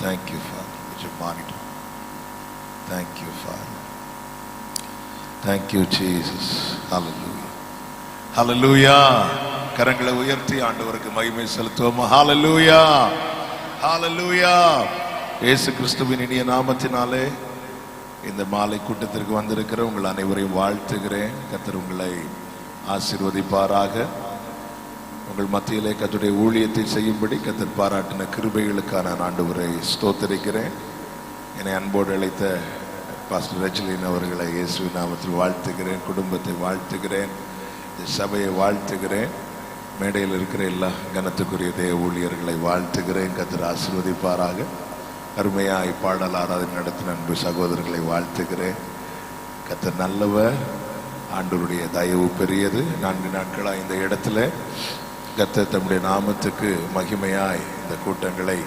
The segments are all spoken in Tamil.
Thank you, Father. Would you monitor? Thank you, Father. Thank you, Jesus. Hallelujah. Hallelujah. கரங்களை உயர்த்தி ஆண்டவருக்கு மகிமை செலுத்துவோம். ஹalleluya. ஹalleluya. இயேசு கிறிஸ்துவின் இனிய நாமத்தினாலே இந்த மாலை கூட்டத்திற்கு வந்திருக்கிற உங்கள் அனைவரையும் வாழ்த்துகிறேன். கர்த்தர் உங்களை ஆசீர்வதிப்பாராக. உங்கள் மத்தியிலே கர்த்தருடைய ஊழியத்தை செய்யும்படி கர்த்தர் பாராட்டின கிருபைகளுக்கான நான் ஆண்டவரை ஸ்தோத்திரிக்கிறேன். என்னை அன்போடு அழைத்த பாஸ்டர் ரஜிலின் அவர்களை இயேசுவின் நாமத்தில் வாழ்த்துகிறேன். குடும்பத்தை வாழ்த்துகிறேன். சபையை வாழ்த்துகிறேன். மேடையில் இருக்கிற எல்லா கனத்துக்குரிய தேவ ஊழியர்களை வாழ்த்துகிறேன். கர்த்தர் ஆசீர்வதிப்பாராக. அருமையாய் பாடல் ஆராதனை நடத்தின அன்பு சகோதரர்களை வாழ்த்துகிறேன். கர்த்தர் நல்லவர். ஆண்டவருடைய தயவு பெரியது. 4 நாட்களாக இந்த இடத்துல கர்த்தர் தம்முடைய நாமத்துக்கு மகிமையாய் இந்த கூட்டங்களை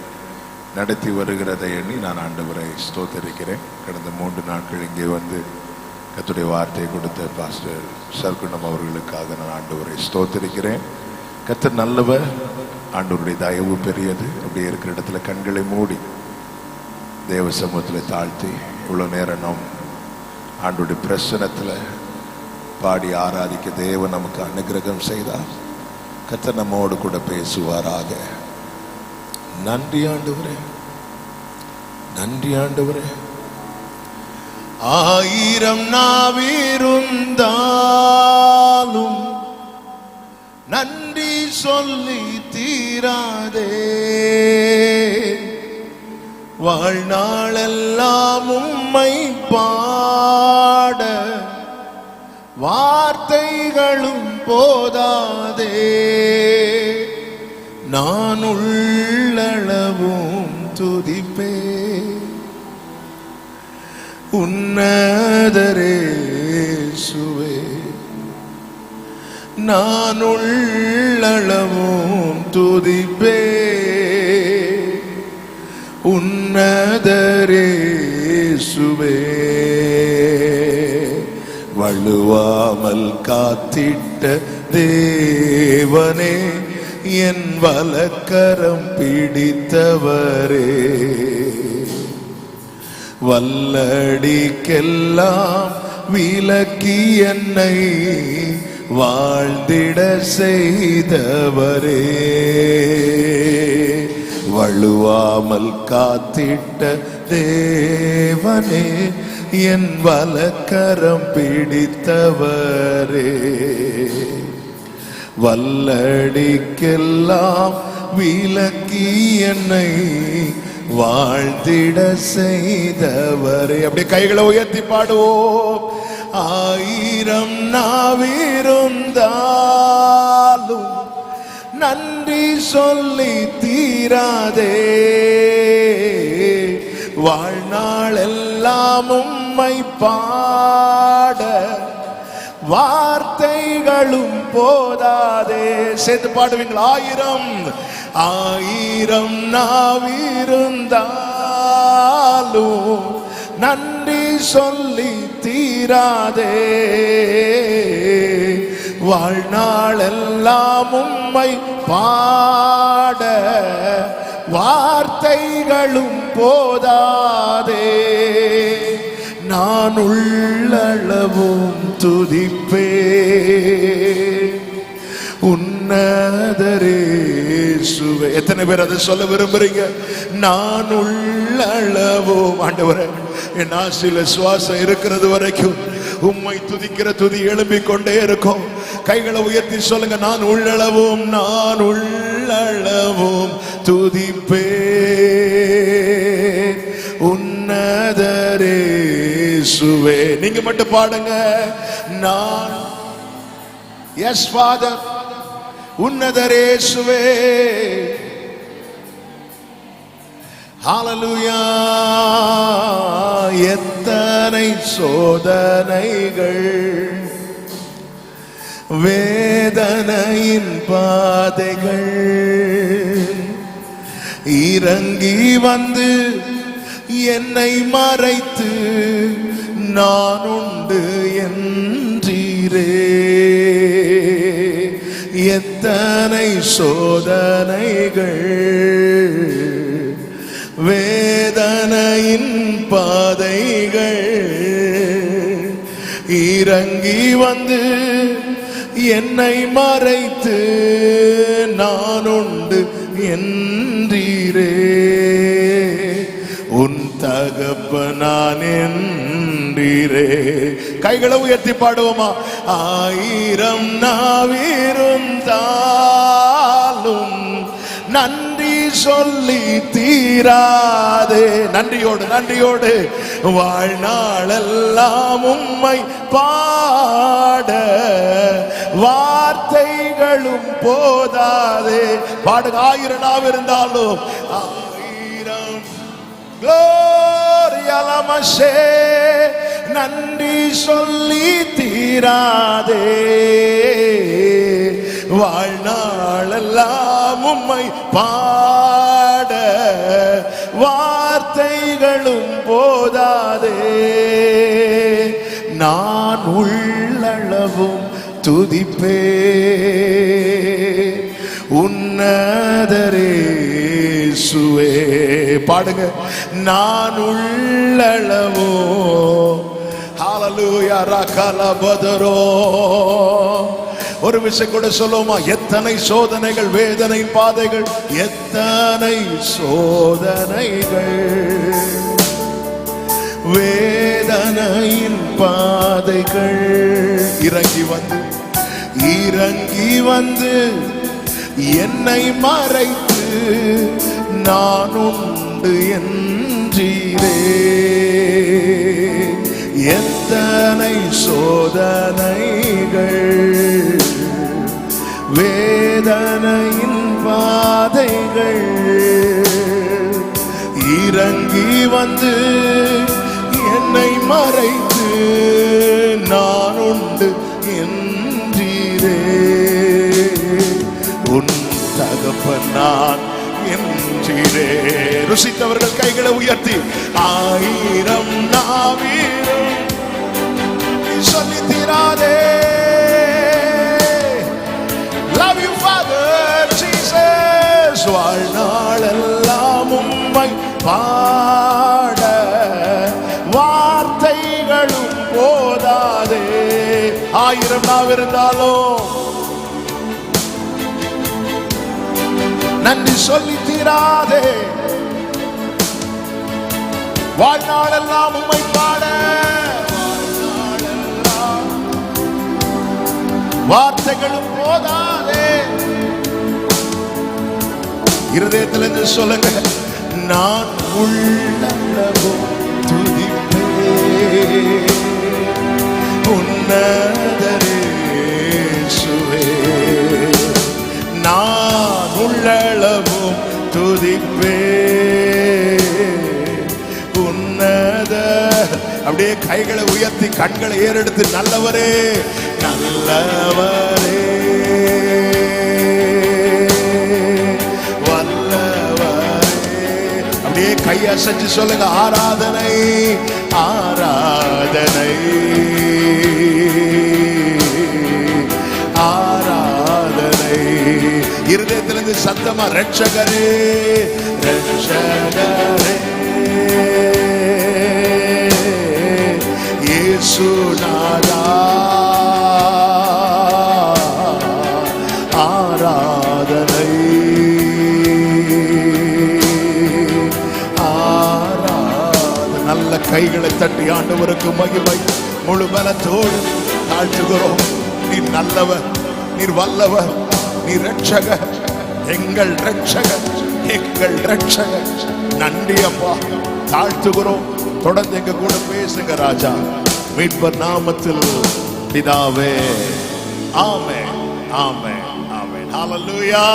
நடத்தி வருகிறதை எண்ணி நான் ஆண்டவரை ஸ்தோத்தரிக்கிறேன். கடந்த 3 நாட்கள் இங்கே வந்து கர்த்தருடைய வார்த்தையை கொடுத்த பாஸ்டர் சர்க்குணம் அவர்களுக்காக நான் ஆண்டவரை ஸ்தோத்தரிக்கிறேன். கர்த்தர் நல்லவர். ஆண்டவருடைய தயவு பெரியது. அப்படியே இருக்கிற இடத்துல கண்களை மூடி தேவ சமூகத்தில் தாழ்த்தி இவ்வளோ நேரம் நாம் ஆண்டவருடைய பிரசனத்தில் பாடி ஆராதிக்க தேவன் நமக்கு அனுகிரகம் செய்தார். கர்த்தர் நம்மோடு கூட பேசுவாராக. நன்றி ஆண்டவரே, நன்றி ஆண்டவரே. 1000 நாவிருந்தாலும் நன்றி சொல்லி தீராதே. வாழ்நாளெல்லாம் உம்மை பாட வார்த்தைகளும் போதாதே. நான் உள்ளளவும் துதிப்பே உன்னதரேசுவே. நான் உள்ளளவும் துதிப்பே உன்னதரேசுவே. வழுவாமல் காத்திட்ட தேவனே, என் வலக்கரம் பிடித்தவரே. வல்லடிக்கெல்லாம் விலக்கி என்னை வாழ்ந்திட செய்தவரே. வழுவாமல் காத்திட்ட தேவனே, என் வலக்கரம் பிடித்தவரே. வல்லடிக்கெல்லாம் விலக்கி என்னை வாழ்ந்திட செய்தவரே. அப்படியே கைகளை உயர்த்தி பாடுவோம். 1000 நாவிருந்தாலும் நன்றி சொல்லி தீராதே. வாழ்நாள் எல்லாம் உம்மை பாட வார்த்தைகளும் போதாதே. சேர்த்து பாடுவீங்களா? 1000 நாவிருந்தாலும் நன்றி சொல்லி தீராதே. வாழ்நாள் எல்லாம் உம்மை பாட வார்த்தைகளும் போதாதே. நான் உள்ளளவும் துதிப்பே உன்னதரேசுவே. எத்தனை பேர் அதை சொல்ல விரும்புறீங்க? நான் உள்ளளவும். ஆண்டவரே, என் ஆசையில சுவாசம் இருக்கிறது வரைக்கும் உம்மை துதிக்கிற துதி எழும்பிக் கொண்டே இருக்கும். கைகளை உயர்த்தி சொல்லுங்க. நான் உள்ளளவும், நான் உள்ளளவும் துதிப்பே உன்னதரேசுவே. நீங்க மட்டும் பாடுங்க. நான் எஸ் ஃபாதர் உன்னதரேசுவே. ஹalleluya. எத்தனை சோதனைகள், வேதனையின் பாதைகள் இறங்கி வந்து என்னை மறைத்து நான் உண்டு என்றீரே. எத்தனை சோதனைகள், வேதனையின் பாதைகள் இறங்கி வந்து என்னை மறைத்து நான் உண்டு என்றீரே. உன் தகப்பனான் என்றீரே. கைகளை உயர்த்தி பாடுவோமா? ஆயிரம் நாவிருந்தாலும் நன்றி சொல்லி தீராதே. நன்றியோடு நன்றியோடு வாழ்நாளெல்லாம் உம்மை பாட வார்த்தைகளும் போதாதே. பாடுங்க. ஆயிரம் நாவிருந்தாலும் ஆயிரம் க்ளோரியலமஷே நன்றி சொல்லி தீராதே. வாழ்நாளெல்லாம் உம்மை பாட வார்த்தைகளும் போதாதே. நான் உள்ளளவும் துதிப்பே உன்னதரேசுவே. பாடுங்க. நான் உள்ளளவோ ஹல்லேலூயா ரகலபதரோ. ஒரு விஷயம் கூட சொல்லுவோமா? எத்தனை சோதனைகள், வேதனை பாதைகள், எத்தனை சோதனைகள், வேதனையின் பாதைகள் இறங்கி வந்து என்னை மறைத்து நான் உண்டு என்றீரே. எத்தனை சோதனைகள், வேதனையின் பாதைகள் இறங்கி வந்து என்னை மறைத்து நான் உண்டு என்றீரே. உன் தகப்பன் நான் என்றீரே. ருசித்தவர்கள் கைகளை உயர்த்தி ஆயிரம் நாவீரம் சொல்லி தீராதே. Love you Father Jesus. வாழ்நாளெல்லாம் உம்மை பாட வார்த்தைகளும் போதாதே. ஆயிரம் நாவிருந்தாலும் நன்றி சொல்லி தீராதே. வாழ்நாளெல்லாம் உம்மை பாட வார்த்தைகளும் போதாதே. இருதயத்திலிருந்து சொல்லுங்க. நான் உள்ளளவும் துதிப்பே உன்னதரேசுவே. நான் உள்ளளவும் துதிப்பே உன்னத. அப்படியே கைகளை உயர்த்தி கண்களை ஏறெடுத்து நல்லவரே நல்லவரே வல்லவரே. அப்படியே கையை அசைச்சு சொல்லுங்க. ஆராதனை ஆராதனை ஆராதனை. இருதயத்திலிருந்து சத்தமா ரட்சகரே ரட்சகரே இயேசுநாதா ஆராதனை ஆராதனை. நல்ல கைகளை தட்டி ஆண்டவருக்கு மகிமை முழு பலத்தோடு தாழ்த்துகிறோம். நீர் நல்லவர், நீர் வல்லவர், நீர் ரட்சகர், எங்கள் ரட்சகர், எங்கள் ரட்சகர். நன்றி அப்பா, தாழ்த்துகிறோம். தொடர்ந்து எங்க கூட பேசுங்க ராஜா, மீட்பர் நாமத்தில் பிதாவே. ஆமென் ஆமென் ஆமென். ஹல்லேலூயா.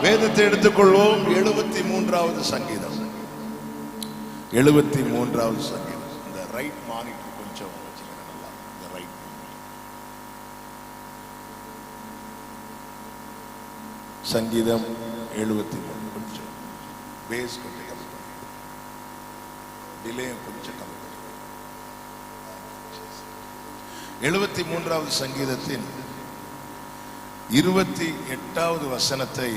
வேதத்தை எடுத்துக்கொள்வோம். 73வது சங்கீதம். 73வது சங்கீதம். இந்த ரைட் மானிட்டர் கொஞ்சம் வச்சுக்கணும். இந்த ரைட் சங்கீதம் 73 கொஞ்சம் பேஸ் கொஞ்சம் கம்மி பண்ணி, டிலே கொஞ்சம் கம்மி பண்ணி. 73வது சங்கீதத்தின் 28வது வசனத்தை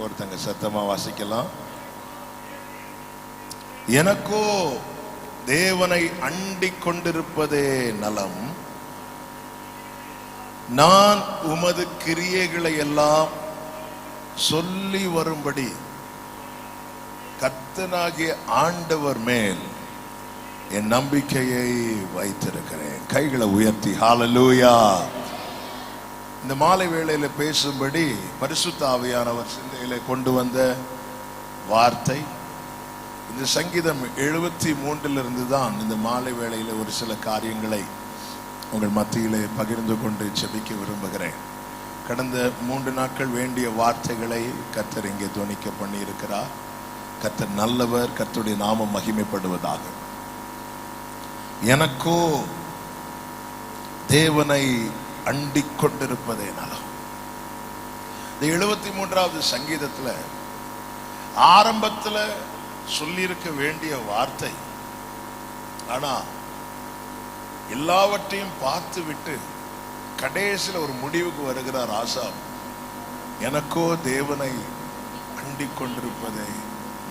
ஒருத்தங்க சத்தமா வாசிக்கலாம். எனக்கோ தேவனை அண்டிக் கொண்டிருப்பதே நலம். நான் உமது கிரியைகளை எல்லாம் சொல்லி வரும்படி கர்த்தனாகிய ஆண்டவர் மேல் என் நம்பிக்கையை வைத்திருக்கிறேன். கைகளை உயர்த்தி ஹல்லேலூயா. இந்த மாலை வேளையில பேசும்படி பரிசுத்த ஆவியானவர் சிந்தையிலே கொண்டு வந்த வார்த்தை இந்த சங்கீதம் 73 தான். இந்த மாலை வேளையில ஒரு சில காரியங்களை உங்கள் மத்தியிலே பகிர்ந்து கொண்டு ஜெபிக்க விரும்புகிறேன். கடந்த 3 நாட்கள் வேண்டிய வார்த்தைகளை கர்த்தர் இங்கே துணிக்க பண்ணி இருக்கிறார். கர்த்தர் நல்லவர், கர்த்தருடைய நாமம் மகிமைப்படுவதாக. எனக்கோ தேவனை அண்டிக் கொண்டிருப்பதே நலம். இந்த 73வது சங்கீதத்துல ஆரம்பத்துல சொல்லியிருக்க வேண்டிய வார்த்தை, ஆனா எல்லாவற்றையும் பார்த்து விட்டு கடைசியில் ஒரு முடிவுக்கு வருகிறார் ஆசாப். எனக்கோ தேவனை அண்டிக் கொண்டிருப்பதே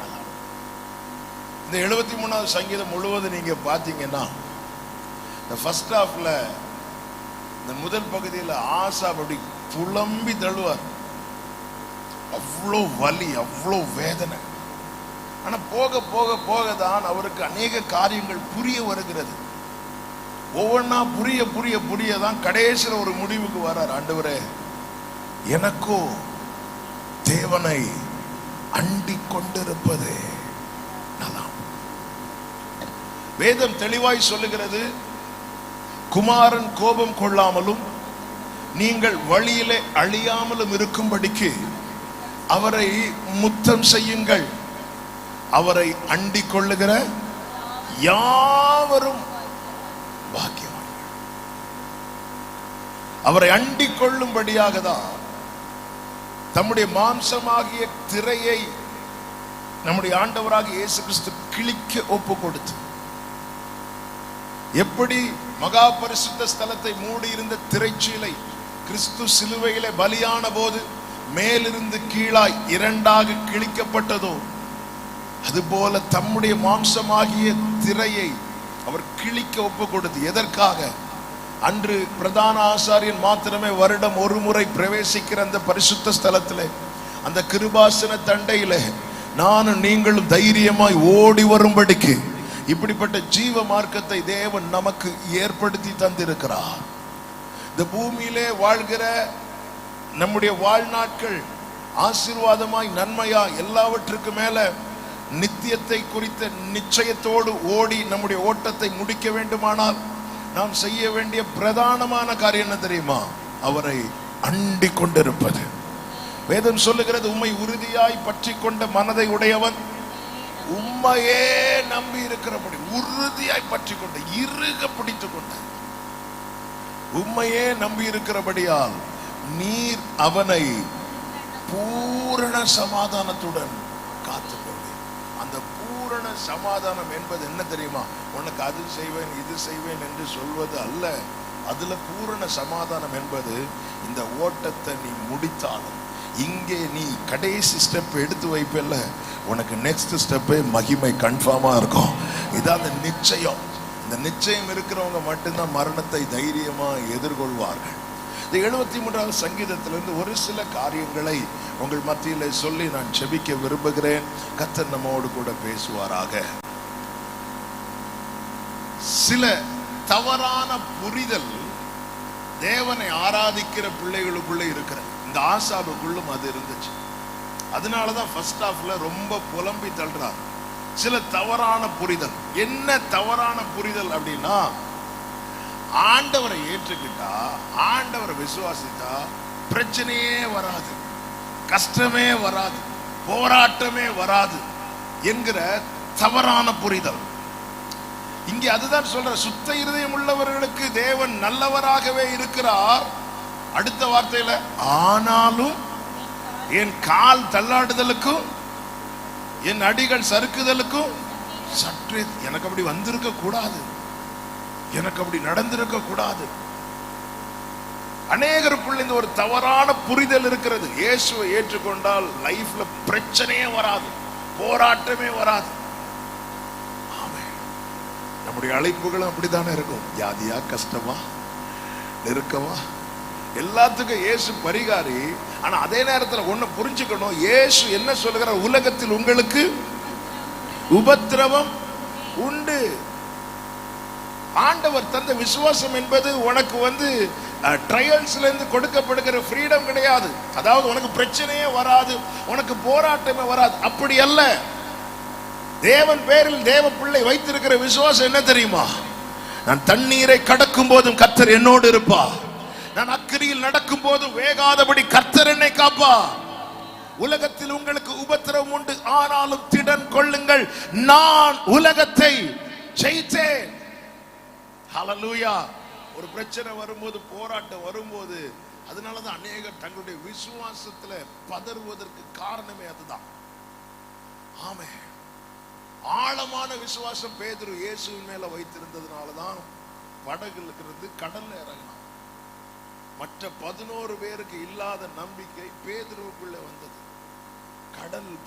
நலம். இந்த 73வது சங்கீதம் முழுவதும் நீங்க பாத்தீங்கன்னா இந்த ஃபர்ஸ்ட் ஹாஃப்ல இந்த முதல் பகுதியில் ஆசாப் அப்படி புலம்பி தள்ளுவார். அவ்வளோ வலி, அவ்வளோ வேதனை. ஆனா போக போக போக தான் அவருக்கு அநேக காரியங்கள் புரிய வருகிறது. ஒவ்வொன்னா புரிய புரிய புரிய தான் கடைசியில் ஒரு முடிவுக்கு வரார். ஆண்டவரே, எனக்கோ தேவனை அண்டிக் கொண்டிருப்பதே நலம். வேதம் தெளிவாய் சொல்லுகிறது, குமாரன் கோபம் கொள்ளாமலும் நீங்கள் வழியிலே அழியாமலும் இருக்கும்படிக்கு அவரை முத்தம் செய்யுங்கள். அவரை அண்டிக் கொள்ளுகிற யாவரும் பாக்கியவான். அவரை அண்டிக் கொள்ளும்படியாக தான் தம்முடைய மாம்சமாகிய திரையை நம்முடைய ஆண்டவராகிய இயேசு கிறிஸ்து கிழிக்க ஒப்பு கொடுத்து, எப்படி மகா பரிசுத்த ஸ்தலத்தை மூடி இருந்த திரைச்சீலை கிறிஸ்து சிலுவையிலே பலியான போது மேலிருந்து கீழாய் 2ஆக கிழிக்கப்பட்டதோ, அதுபோல தம்முடைய மாம்சமாகிய திரையை அவர் கிழிக்க ஒப்பு கொடுத்து, எதற்காக? அன்று பிரதான ஆசாரியன் மாத்திரமே வருடம் ஒரு முறை பிரவேசிக்கிற அந்த பரிசுத்த ஸ்தலத்திலே, அந்த கிருபாசன தண்டையிலே நானும் நீங்களும் தைரியமாய் ஓடி வரும்படிக்கு இப்படிப்பட்ட ஜீவ மார்க்கத்தை தேவன் நமக்கு ஏற்படுத்தி தந்திருக்கிறார். இந்த பூமியிலே வாழ்கிற நம்முடைய வாழ்நாட்கள் ஆசீர்வாதமாய் நன்மையா எல்லாவற்றுக்கு மேல நித்தியத்தை குறித்த நிச்சயத்தோடு ஓடி நம்முடைய ஓட்டத்தை முடிக்க வேண்டுமானால் நாம் செய்ய வேண்டிய பிரதானமான காரியம் என்ன தெரியுமா? அவரை அண்டிக் கொண்டிருப்பது. வேதம் சொல்லுகிறது, உம்மை உறுதியாய் பற்றி கொண்ட மனதை உடையவன் உம்மையே நம்பி இருக்கிறபடி, உறுதியாய் பற்றி கொண்ட, இறுக பிடித்துக் கொண்ட, உம்மையே நம்பி இருக்கிறபடியால் நீர் அவனை பூரண சமாதானத்துடன் காத்துக்கொள்ளும். அந்த பூரண சமாதானம் என்பது என்ன தெரியுமா? உனக்கு அது செய்வேன் இது செய்வேன் என்று சொல்வது அல்ல. அதுல பூரண சமாதானம் என்பது இந்த ஓட்டத்தை நீ முடித்தாலும் இங்கே நீ கடைசி ஸ்டெப் எடுத்து வைப்பல்ல, உனக்கு நெக்ஸ்ட் ஸ்டெப்பே மகிமை கன்ஃபார்மா இருக்கும். இதான் அந்த நிச்சயம். இந்த நிச்சயம் இருக்கிறவங்க மட்டும்தான் மரணத்தை தைரியமா எதிர்கொள்வார்கள். இந்த 73வது சங்கீதத்திலிருந்து ஒரு சில காரியங்களை உங்கள் மத்தியிலே சொல்லி நான் ஜெபிக்க விரும்புகிறேன். கர்த்தர் நம்மோடு கூட பேசுவாராக. சில தவறான புரிதல் தேவனை ஆராதிக்கிற பிள்ளைகளுக்குள்ள இருக்கிற இந்த ஆசாபுக்குள்ளும் அது இருந்துச்சு. அதனாலதான் ஃபர்ஸ்ட் ஹாஃப்ல ரொம்ப புலம்பி தள்ளுறார். சில தவறான புரிதல். என்ன தவறான புரிதல் அப்படின்னா, ஆண்டவரை ஏற்றுக்கிட்டா, ஆண்டவரை விசுவாசித்தா பிரச்சனையே வராது, கஷ்டமே வராது, போராட்டமே வராது என்கிற தவறான புரிதல். இங்கே அதுதான் சொல்ற, சுத்த இருதயம் உள்ளவர்களுக்கு தேவன் நல்லவராகவே இருக்கிறார். அடுத்த வார்த்தையில, ஆனாலும் என் கால் தள்ளாடுதலுக்கும் என் அடிகள் சறுக்குதலுக்கும் சற்றே எனக்கு அப்படி வந்திருக்க கூடாது, எனக்கு அப்படி நடந்திருக்க கூடாது. அநேகருக்குள்ள இந்த ஒரு தவறான புரிதல் இருக்கிறது. இயேசுவை ஏற்றுக்கொண்டால் லைஃப்ல பிரச்சனையே வராது, போராட்டமே வராது. நம்முடைய அழைப்புகளும் அப்படித்தானே இருக்கும். ஜாதியா, கஷ்டமா, நெருக்கமா, எல்லாத்துக்கும் இயேசு பரிகாரி. ஆனா அதே நேரத்தில் ஒண்ணு புரிஞ்சுக்கணும், இயேசு என்ன சொல்லுகிறார்? உலகத்தில் உங்களுக்கு உபத்திரவம் உண்டு. ஆண்டவர் தந்த விசுவாசம் என்பது உனக்கு ட்ரையல்ஸ்ல இருந்து கொடுக்கப்படுகிற ஃப்ரீடம் கிடையாது. அதாவது உனக்கு பிரச்சனையே வராது, உனக்கு போராட்டமே வராது, அப்படி அல்ல. தேவன் பேரில் தேவ பிள்ளை வைத்திருக்கிற விசுவாசம் என்ன தெரியுமா? நான் தண்ணீரை கடக்கும் போதும் கர்த்தர் என்னோடு இருப்பா, நான் அக்கிரியில் நடக்கும் போதும் வேகாதபடி கர்த்தர் என்னை காப்பா. உலகத்தில் உங்களுக்கு உபத்திரவம் உண்டு, ஆனாலும் திடன் கொள்ளுங்கள், நான் உலகத்தை ஜெயித்தேன். ஹல்லேலூயா. ஒரு பிரச்சனை வரும்போது, போராட்டம் வரும்போது, அதனாலதான் அநேகர் தங்களுடைய விசுவாசத்துல பதறுவதற்கு காரணமே அதுதான். ஆமென். ஆழமான விசுவாசம் பேதுரு இயேசுவின் மேல வைத்திருந்ததுனாலதான் படகுல இருந்து கடல்ல இறங்கினான். மற்ற 11 பேருக்கு இல்லாத நம்பிக்கை பேதுருவுக்குள்ள வந்தது.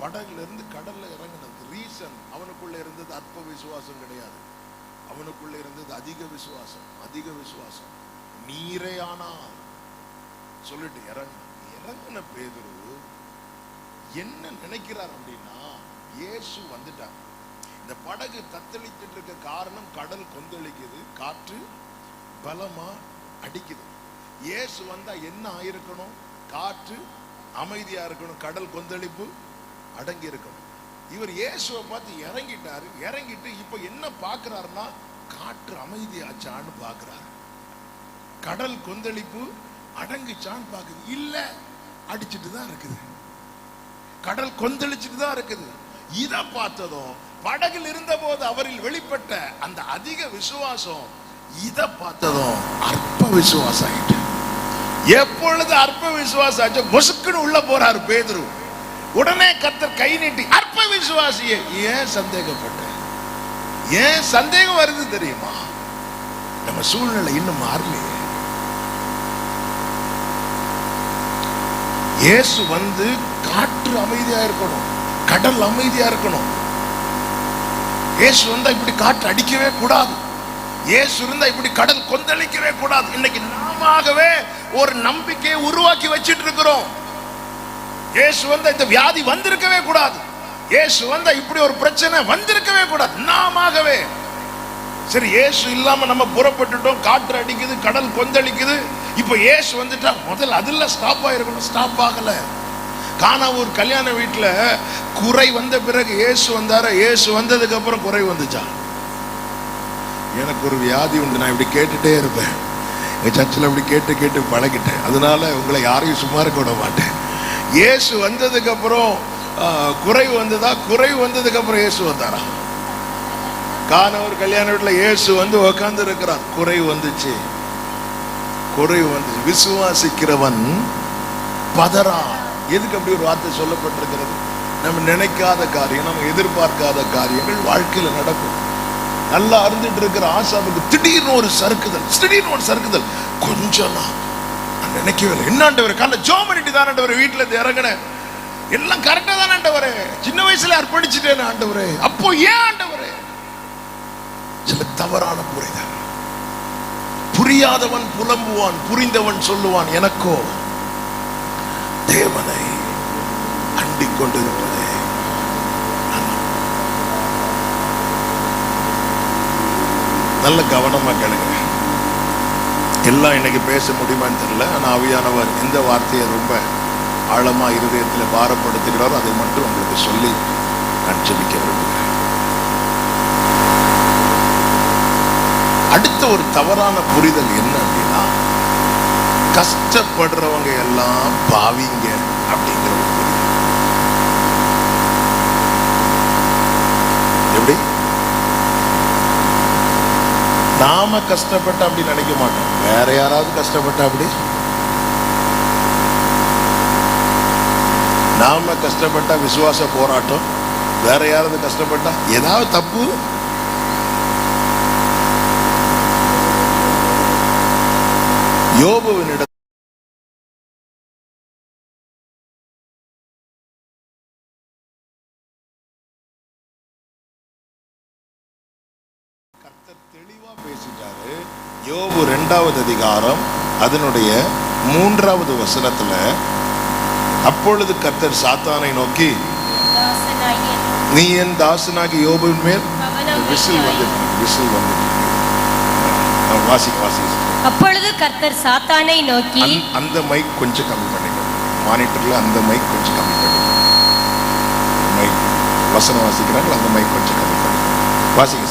படகுல இருந்து கடல்ல இறங்கினது ரீசன், அவனுக்குள்ள இருந்தது அற்ப விசுவாசம் கிடையாது, அவனுக்குள்ள இருந்தது அதிக விசுவாசம். அதிக விசுவாசம். நீரே ஆனால் சொல்லிட்டு இறங்கின பேதுரு என்ன நினைக்கிறார் அப்படின்னா, இயேசு வந்துட்டார். இந்த படகு தத்தளித்து இருக்க காரணம், கடல் கொந்தளிக்குது, காற்று பலமா அடிக்குது. இயேசு வந்தா என்ன ஆயிருக்கணும்? காற்று அமைதியா இருக்கணும், கடல் கொந்தளிப்பு அடங்கி இருக்கணும். இவர் இயேசுவை பார்த்து இறங்கிட்டாரு. இறங்கிட்டு இப்ப என்ன பாக்குறாருன்னா, காற்று அமைதியாச்சான்னு பாக்குறாரு, கடல் கொந்தளிப்பு அடங்குச்சான்னு பாக்குது. இல்ல, அடிச்சுட்டு தான் இருக்குது, கடல் கொந்தளிச்சுட்டு தான் இருக்குது. இத பார்த்ததும் படகில் இருந்த போது அவரில் வெளிப்பட்ட அந்த அதிக விசுவாசம், இத பார்த்ததும் அற்ப விசுவாசம் ஆயிட்டு. எப்பொழுது அற்ப விசுவாசம் ஆச்சு, பொசுக்குன்னு உள்ள போறாரு பேதுரு. உடனே கர்த்தர் கை நீட்டி, அற்ப விசுவாசியே, ஏன் சந்தேகப்பட்ட? ஏன் சந்தேகம் வருது தெரியுமா? நம்ம சூழ்நிலை இன்னும் மாறலையே. இயேசு வந்து காற்று அமைதியா இருக்கணும், கடல் அமைதியா இருக்கணும். இயேசு வந்தா இப்படி காற்று அடிக்கவே கூடாது, இயேசு இருந்தா இப்படி கடல் கொந்தளிக்கவே கூடாது. இன்னைக்கு நாமவே ஒரு நம்பிக்கையை உருவாக்கி வச்சிட்டு இருக்கிறோம். இயேசு வந்தா இந்த வியாதி வந்திருக்கவே கூடாது, இயேசு வந்தா இப்படி ஒரு பிரச்சனை வந்திருக்கவே கூடாது. நாமவே சரி, இயேசு இல்லாம நம்ம புறப்பட்டுட்டோம், காற்று அடிக்குது, கடல் கொந்தளிக்குது, இப்ப இயேசு வந்துட்டா முதல்ல அதுல ஸ்டாப் ஆயிருக்கணும். ஸ்டாப் ஆகல. கானாவூர் கல்யாண வீட்டுல குறை வந்த பிறகு இயேசு வந்தார, இயேசு வந்ததுக்கு அப்புறம் குறை வந்துச்சா? எனக்கு ஒரு வியாதி உண்டு, நான் இப்படி கேட்டுட்டே இருப்பேன், என் சர்ச்சில் இப்படி கேட்டு கேட்டு பழகிட்டேன், அதனால உங்களை யாரையும் சும்மா இருக்க விட மாட்டேன். இயேசு வந்ததுக்கு அப்புறம் குறைவு வந்ததா? குறைவு வந்ததுக்கு அப்புறம் இயேசு வந்தாரா? கானாவூர் கல்யாண வீட்டுல இயேசு வந்து உட்கார்ந்து இருக்கிறார், குறைவு வந்துச்சு, குறைவு வந்துச்சு. விசுவாசிக்கிறவன் பதறா. எதுக்கு அப்படி ஒரு வார்த்தை சொல்லப்பட்டிருக்கிறது? நம்ம நினைக்காத காரியம், நம்ம எதிர்பார்க்காத காரியங்கள் வாழ்க்கையில நடக்கும். நல்லா அருந்துட்டு இருக்கிற ஆசாவுக்கு திடீர்னு ஒரு சறுக்குதல், கொஞ்சம் நான் நினைக்கவே இல்லை. என்ன ஆண்டவரே, காலைல ஜெபம் பண்ணிட்டு தான் ஆண்டவரே வீட்டுல இருந்து இறங்கினேன், எல்லாம் கரெக்டா தான் ஆண்டவரே, சின்ன வயசுல அர்ப்பணிச்சுட்டேன் ஆண்டவரே, அப்போ ஏன் ஆண்டவரே? சில தவறான புரிதல். புரியாதவன் புலம்புவான், புரிந்தவன் சொல்லுவான், எனக்கோ தேவனை அண்டிக் கொண்டிருப்பதே. நல்ல கவனமா கேளுங்க. எல்லாம் இன்னைக்கு பேச முடியுமான்னு தெரியல, ஆனா ஆவியானவர் இந்த வார்த்தையை ரொம்ப ஆழமா இருதயத்தில் பாரப்படுத்துகிறார். அதை மட்டும் உங்களுக்கு சொல்லி நான் ஜெபிக்க விரும்புகிறேன். அடுத்த ஒரு தவறான புரிதல் என்ன அப்படின்னா, கஷ்டப்படுறவங்க எல்லாம் பாவிங்க அப்படிங்கிற ஒரு புரிதல். எப்படி? நாம கஷ்டப்பட்ட அப்படி நினைக்க மாட்டோம், வேற யாராவது கஷ்டப்பட்ட அப்படி. நாம கஷ்டப்பட்டா விசுவாச போராட்டம், வேற யாராவது கஷ்டப்பட்டா ஏதாவது தப்பு. யோபுவினிடம் கர்த்தர் தெளிவா பேசிட்டாரு. யோபு 2வது அதிகாரம் அதனுடைய 3வது வசனத்துல, அப்பொழுது கர்த்தர் சாத்தானை நோக்கி, நீ என் தாசனாகி யோபுவின் மேல் விசில் வந்துட்டு வாசி. அப்பொழுது கர்த்தர் சாத்தானை நோக்கி, அந்த மைக் கொஞ்சம் கம்மி பண்ணிக்கணும், மானிட்டர்ல அந்த மைக் கொஞ்சம் கம்மி பண்ணிக்கணும். மைக் வசனம் வாசிக்கிறாங்க, அந்த மைக் கொஞ்சம் கம்மி பண்ணிக்கணும். வாசிங்க.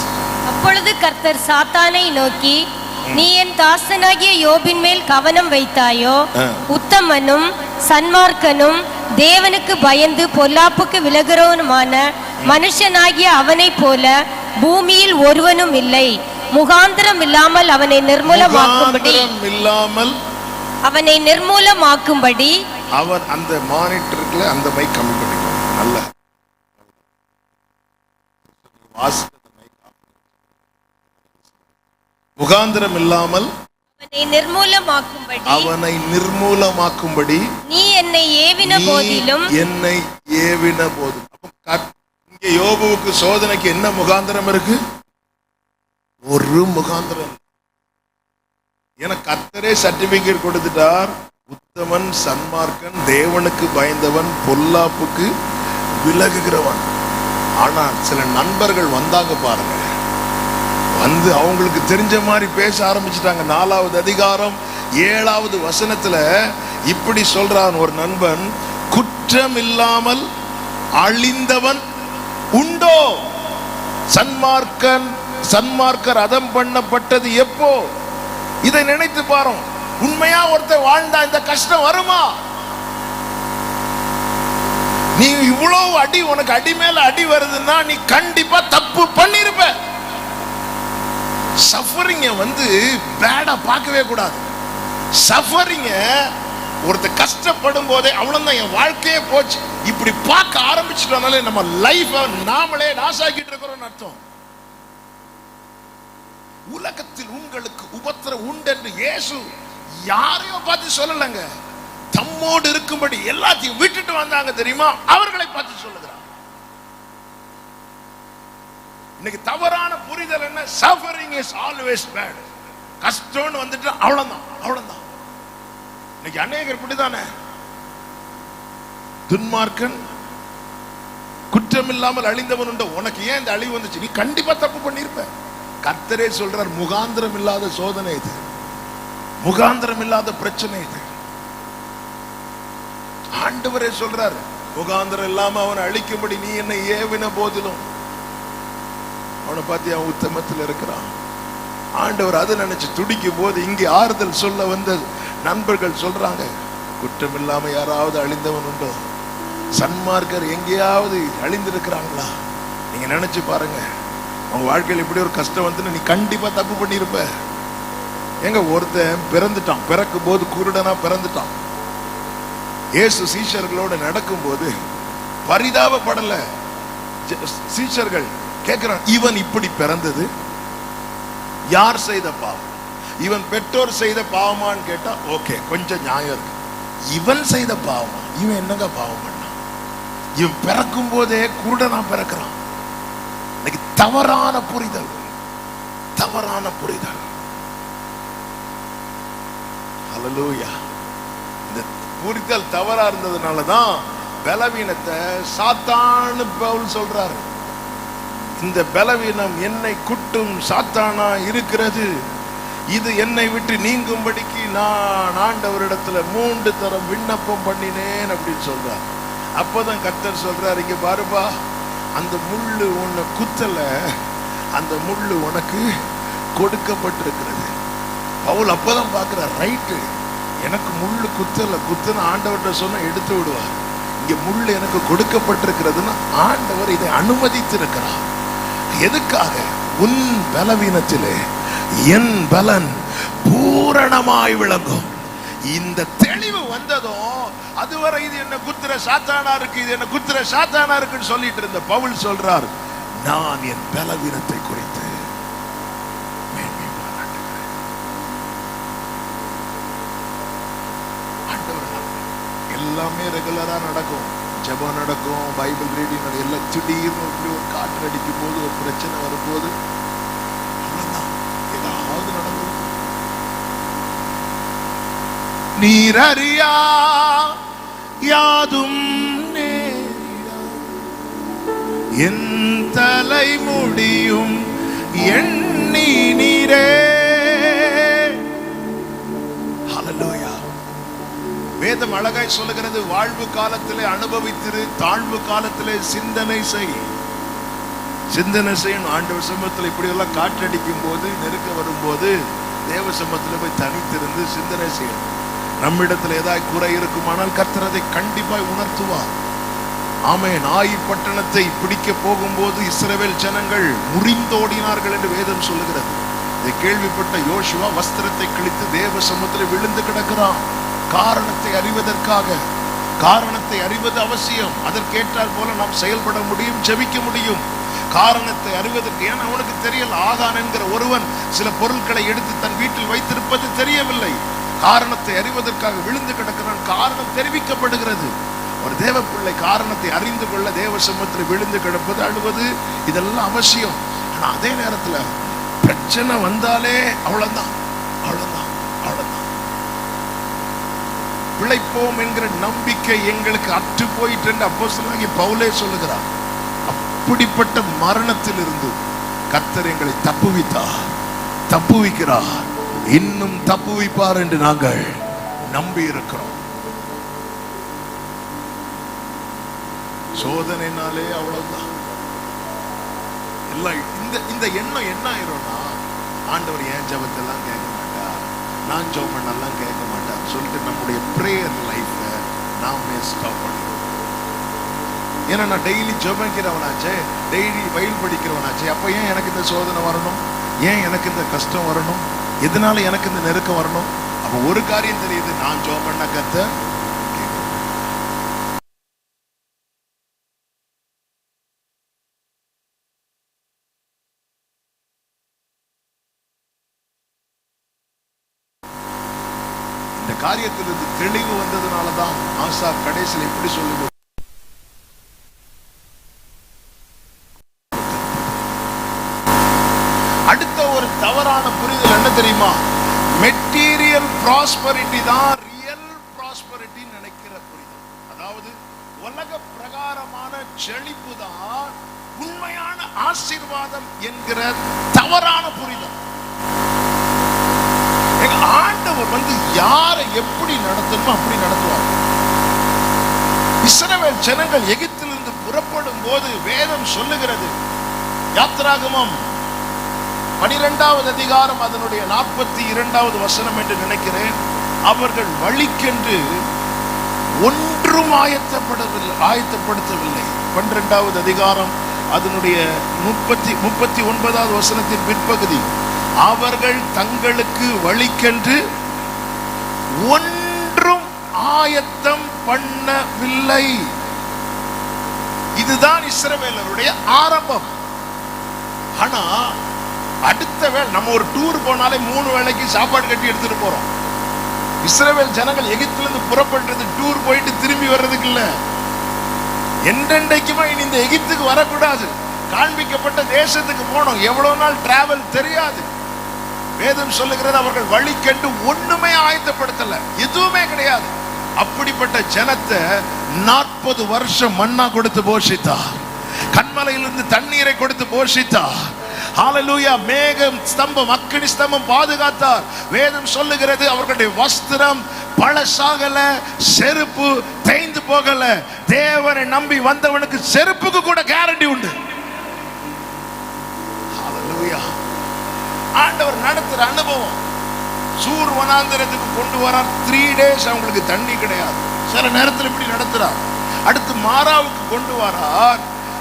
அப்பொழுது கர்த்தர் சாத்தானை நோக்கி, நீ என் தாசனாகிய யோபின் மேல் கவனம் வைத்தாயோ? உத்தமனும் சன்மார்க்கனும் தேவனுக்கு பயந்து பொல்லாப்புக்கு விலகுறவனுமான மனுஷனாகிய அவனை போல பூமியில் ஒருவனும் இல்லை. முகாந்திரம் இல்லாமல் அவனை நிர்மூலமாக்கும்படி அவன் அந்த மானிட்டருக்குள்ள அந்த மைக் கம்மி பண்ணிக்கணும். நல்ல முகாந்திரம் இல்லாமல் அவனை நிர்மூலமாக்கும்படி நீ என்னை ஏவின போதிலும் இங்கே யோபுவுக்கு சோதனைக்கு என்ன முகாந்திரம் இருக்கு? ஒரு முகாந்திரம். எனக்கு கர்த்தரே சர்டிபிகேட் கொடுத்துட்டார். உத்தமன், சன்மார்க்கன், தேவனுக்கு பயந்தவன், பொல்லாப்புக்கு விலகுகிறவன். ஆனா சில நண்பர்கள் வந்தாங்க பாருங்க, வந்து அவங்களுக்கு தெரிஞ்ச மாதிரி பேச ஆரம்பிச்சுட்டாங்க. 4வது அதிகாரம் 7வது வசனத்துல இப்படி சொல்றான் ஒரு நண்பன், குற்றம் இல்லாமல் அழிந்தவன் உண்டோ? சன்மார்க்கர் அதம் பண்ணப்பட்டது எப்போ? இதை நினைத்து பாரு. உண்மையா ஒருத்தர் வாழ்ந்தா இந்த கஷ்டம் வருமா? நீ இவ்வளவு அடி, உனக்கு அடி மேல அடி வருதுன்னா நீ கண்டிப்பா தப்பு பண்ணிருப்ப. சஃபரிங்க வந்து பேடா பார்க்கவே கூடாது. சஃபரிங்க ஒருத்தர் கஷ்டப்படும் போதே அவ்வளவுதான் என் வாழ்க்கையே போச்சு இப்படி பார்க்க ஆரம்பிச்சுட்டோம்னாலே நம்ம லைஃப் நாமளே நாசாக்கிட்டு இருக்கிறோம் அர்த்தம். உலகத்தில் உங்களுக்கு உபத்திரம் உண்டு என்று இயேசு யாரையும் பார்த்து சொல்லலங்க, தம்மோடு இருக்கும்படி எல்லாத்தையும் விட்டுட்டு வந்தாங்க தெரியுமா, அவர்களை பார்த்து சொல்லுகிறார். இன்னைக்கு தவறான புரிதல் என்ன? suffering is always bad. கஷ்டம்னு வந்துட்டு அவ்வளவுதான். இன்னைக்கு அநேகர் இப்படிதானே. துன்மார்க்கன் குற்றம் இல்லாமல் அழிந்தவன் உண்டு. உனக்கு ஏன் இந்த அழிவு வந்துச்சு? நீ கண்டிப்பா தப்பு பண்ணிருப்ப. கர்த்தரே சொல்றார், முகாந்திரம் இல்லாத சோதனை இது, முகாந்திரம் இல்லாத பிரச்சனை இது. ஆண்டவரே சொல்றார், முகாந்திரம் இல்லாம அவனை அழிக்கும்படி நீ என்னை ஏவின போதிலும். அவனை பார்த்து அவன் உத்தமத்தில் இருக்கிறான். ஆண்டவர் அதை நினைச்சு துடிக்கும் போது இங்கே ஆறுதல் சொல்ல வந்த நண்பர்கள் சொல்றாங்க, குற்றம் இல்லாம யாராவது அழிந்தவன் உண்டோ? சன்மார்க்கர் எங்கேயாவது அழிந்திருக்கிறாங்களா? நீங்க நினைச்சு பாருங்க. உங்க வாழ்க்கையில் இப்படி ஒரு கஷ்டம் வந்து நீ கண்டிப்பா தப்பு பண்ணிருப்ப. எங்க ஒருத்தன் பிறந்துட்டான், பிறக்கும் போது குருடனா பிறந்துட்டான். இயேசு சீஷர்களோட நடக்கும் போது பரிதாபப்படல. சீஷர்கள் கேட்கிறான், இவன் இப்படி பிறந்தது யார் செய்த பாவம்? இவன் பெற்றோர் செய்த பாவமான்னு கேட்டா ஓகே, கொஞ்சம் நியாயம் இருக்கு. இவன் செய்த பாவமா? இவன் என்னங்க பாவம் பண்ணான்? இவன் பிறக்கும் போதே குருடனா பிறக்கிறான். இன்னைக்கு தவறான புரிதல். ஹல்லேலூயா. இந்த புரிதல் தவறா இருந்ததுனாலதான் பலவீனத்தை சாத்தான்னு பவுல் சொல்றாரு. இந்த பலவீனம் என்னை குட்டும் சாத்தானா இருக்கிறது, இது என்னை விட்டு நீங்கும்படிக்கு நான் ஆண்டவரிடத்துல 3 தரம் விண்ணப்பம் பண்ணினேன் அப்படின்னு சொல்றார். அப்பதான் கர்த்தர் சொல்றார், இங்க பாருப்பா, அந்த முள்ளு உன்னை குத்தல, அந்த முள்ளு உனக்கு கொடுக்கப்பட்டிருக்கிறது. பவுல் அப்பதான் பாக்குறார், ரைட்டு, எனக்கு முள்ளு குத்தல, குத்துன்னு ஆண்டவர்கிட்ட சொன்ன எடுத்து விடுவார். இங்க முள்ளு எனக்கு கொடுக்கப்பட்டிருக்கிறதுன்னு ஆண்டவர் இதை அனுமதித்து இருக்கிறார். எதுக்காக? உன் பலவீனத்திலே என் பலன் பூரணமாய் விளங்கும். இந்த தெளிவு வந்ததும் அதுவரை இது என்ன குத்துற சாத்தானா இருக்கு, இது என்ன குத்துற சாத்தானா இருக்குன்னு சொல்லிட்டு இருந்த பவுல் சொல்றார், நான் என் பலவீனத்தை குறித்து மேன்மை பாராட்டுகிறேன். எல்லாமே ரெகுலரா நடக்கும், ஜெபம் நடக்கும், பைபிள் ரீடிங் நடக்கும். எல்லாம் திடீர்னு இப்படி ஒரு காற்று அடிக்கும் போது, ஒரு பிரச்சனை வரும்போது அவ்வளவுதான் நீர் அறியா யாதும் நேரிடா. என் தலை முடியும் எண்ணி நீரே. ஹல்லேலூயா. வேதம் அழகாய் சொல்லுகிறது, வாழ்வு காலத்திலே அனுபவித்திரு, தாழ்வு காலத்திலே சிந்தனை செய். சிந்தனை செய்யணும். ஆண்டவர் சமூகத்தில் இப்படி எல்லாம் காற்றடிக்கும் போது, நெருக்க வரும்போது தேவ சமூகத்தில் போய் தனித்திருந்து சிந்தனை செய்யணும். நம்மிடத்தில் ஏதாவது குறை இருக்குமானால் கர்த்தர் அதை கண்டிப்பாய் உணர்த்துவார். ஆமென். ஆயி பட்டணத்தை பிடிக்க போகும்போது இஸ்ரவேல் ஜனங்கள் முறிந்தோடினார்கள் என்று வேதம் சொல்லுகிறது. இதை கேள்விப்பட்ட யோசுவா வஸ்திரத்தை கிழித்து தேவ சமூகத்தில் விழுந்து கிடக்கிறான். காரணத்தை அறிவதற்காக. காரணத்தை அறிவது அவசியம். அதற்கேற்றால் போல நாம் செயல்பட முடியும், ஜெபிக்க முடியும். காரணத்தை அறிவதற்கு, ஏன் அவனுக்கு தெரியல. ஆகான் என்கிற ஒருவன் சில பொருட்களை எடுத்து தன் வீட்டில் வைத்திருப்பது தெரியவில்லை. காரணத்தை அறிவதற்காக விழுந்து கிடக்கிறான். காரணம் தெரிவிக்கப்படுகிறது. ஒரு தேவ பிள்ளை காரணத்தை அறிந்து கொள்ள தேவ சமூகத்தில் விழுந்து கிடப்பது, அழுவது, இதெல்லாம் அவசியம். ஆனா அதே நேரத்துல பிரச்சனை வந்தாலே அவ்வளவுதான், அவ்வளவுதான், அவ்வளவுதான். பிழைப்போம் என்கிற நம்பிக்கை எங்களுக்கு அற்று போயிட்டு என்று அப்போஸ்தலனாகிய பவுலே சொல்லுகிறார். அப்படிப்பட்ட மரணத்தில் இருந்து கர்த்தர் எங்களை தப்புவிக்கிறார், இன்னும் தப்புவிப்பார் என்று நாங்கள் நம்பி இருக்கிறோம். சோதனைனாலே அவ்வளவுதான். எல்லாம் இந்த எண்ணம் என்ன ஆயிரும்னா, ஆண்டவர் ஏன் ஜெபத்தெல்லாம் கேட்க மாட்டார், நான் ஜெபம் பண்ணலாம் கேட்க மாட்டார் சொல்லிட்டு நம்முடைய பிரேயர் லைஃப்ல நாமே ஸ்டாப் பண்ணிடுவோம். ஏன்னா நான் டெய்லி ஜெபிக்கிறவனாச்சே, டெய்லி பைபிள் படிக்கிறவனாச்சே, அப்ப ஏன் எனக்கு இந்த சோதனை வரணும், ஏன் எனக்கு இந்த கஷ்டம் வரணும், எதனால எனக்கு இந்த நெருக்கம் வரணும்? அப்ப ஒரு காரியம் தெரியுது, நான் ஜெபம் பண்ண கர்த்தர் காரியத்திலிருந்து தெளிவு வந்ததுனாலதான் ஆசா கடைசியில் எப்படி சொல்லுவது, அடுத்த ஒரு தவறான புரிதல் என்ன தெரியுமா? மெட்டீரியல் ப்ராஸ்பரிட்டி தான் ரியல் ப்ராஸ்பரிட்டி நினைக்கிற புரிதல். அதாவது உலக பிரகாரமான செழிப்பு தான் உண்மையான ஆசீர்வாதம் என்கிற தவறான புரிதல். ஆண்டவர் யாரை எப்படி நடத்தணுமோ அப்படி நடத்துவார். இஸ்ரவேல் ஜனங்கள் எகிப்திலிருந்து புறப்படும் போது வேதம் சொல்லுகிறது, யாத்திராகமம் 12வது அதிகாரம் அதனுடைய 42வது வசனம் என்று நினைக்கிறேன், அவர்கள் வழிக்கென்று ஒன்றும் ஆயத்தப்படுத்தவில்லை. 12வது அதிகாரம் அதனுடைய 39வது வசனத்தின் பிற்பகுதி, அவர்கள் தங்களுக்கு வழிக்கென்று ஒன்றும் ஆயத்தம் பண்ணவில்லை. இதுதான் இஸ்ரவேலருடைய ஆரம்பம். ஆனா அடுத்த வேளை நம்ம ஒரு டூர் போனாலே 3 வேளைக்கு சாப்பாடு கட்டி எடுத்துட்டு போறோம். இஸ்ரவேல் ஜனங்கள் எகிப்திலிருந்து புறப்பட்டது டூர் போயிட்டு திரும்பி வர்றதுக்கு இல்ல, என்றென்றைக்குமா இனி இந்த எகிப்துக்கு வரக்கூடாது, காண்பிக்கப்பட்ட தேசத்துக்கு போனோம். எவ்வளவு நாள் டிராவல் தெரியாது. வேதம் சொல்லுகிறது, அவர்கள் வழிக்கென்று ஒண்ணுமே ஆயத்தப்படுத்தல, எதுவுமே கிடையாது. அப்படிப்பட்ட ஜனத்தை 40 வருஷம் மன்னா கொடுத்து போஷித்தார், கண்மலையிலிருந்து தண்ணீரை கொடுத்து போஷித்தார். ஹல்லேலூயா. மேகம் ஸ்தம்பம், அக்கினி ஸ்தம்பம் பாதுகாத்தார். வேதம் சொல்லுகிறது, அவர்களுடைய வஸ்திரம் பழசாகல, செருப்பு தேய்ந்து போகல. தேவனை நம்பி வந்தவனுக்கு செருப்புக்கு கூட கேரண்டி உண்டு. ஹல்லேலூயா. ஆண்டவர் நடத்துற அனுபவம். சூர் வனாந்தரத்துக்கு கொண்டு வரார், 3 days அவங்களுக்கு தண்ணி கிடையாது. சில நேரத்தில் இப்படி நடத்துறார். அடுத்து மாராவுக்கு கொண்டு வரார்,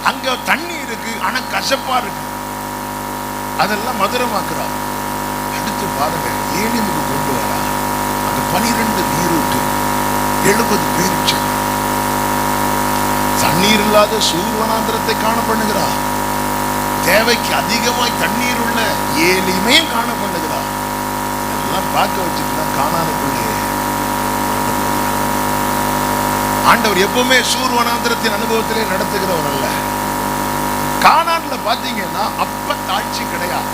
அங்க தண்ணி இருக்கு ஆனா கசப்பா இருக்கு, அதெல்லாம் மதுரமாக்குறார். அடுத்து பாருங்க, ஏலிமுக்கு கொண்டு வரார், அங்க 12 நீரூற்று, 70 பேரிச்சம். தண்ணீர் இல்லாத சூர் வனாந்தரத்தை காண பண்ணுகிறார். தேவைக்கு அதிகமாய் தண்ணீர் உள்ள ஏலிமையும் காண பண்ணுகிறார். எல்லாம் பார்க்க வச்சுட்டு காணாத பிள்ளையே ஆண்டவர் எப்பவுமே சூர் வனாந்தரத்தின் அனுபவத்திலே நடத்துகிறவர் அல்ல. கானான்ல பாத்தீங்கன்னா அப்ப தாழ்ச்சி கிடையாது.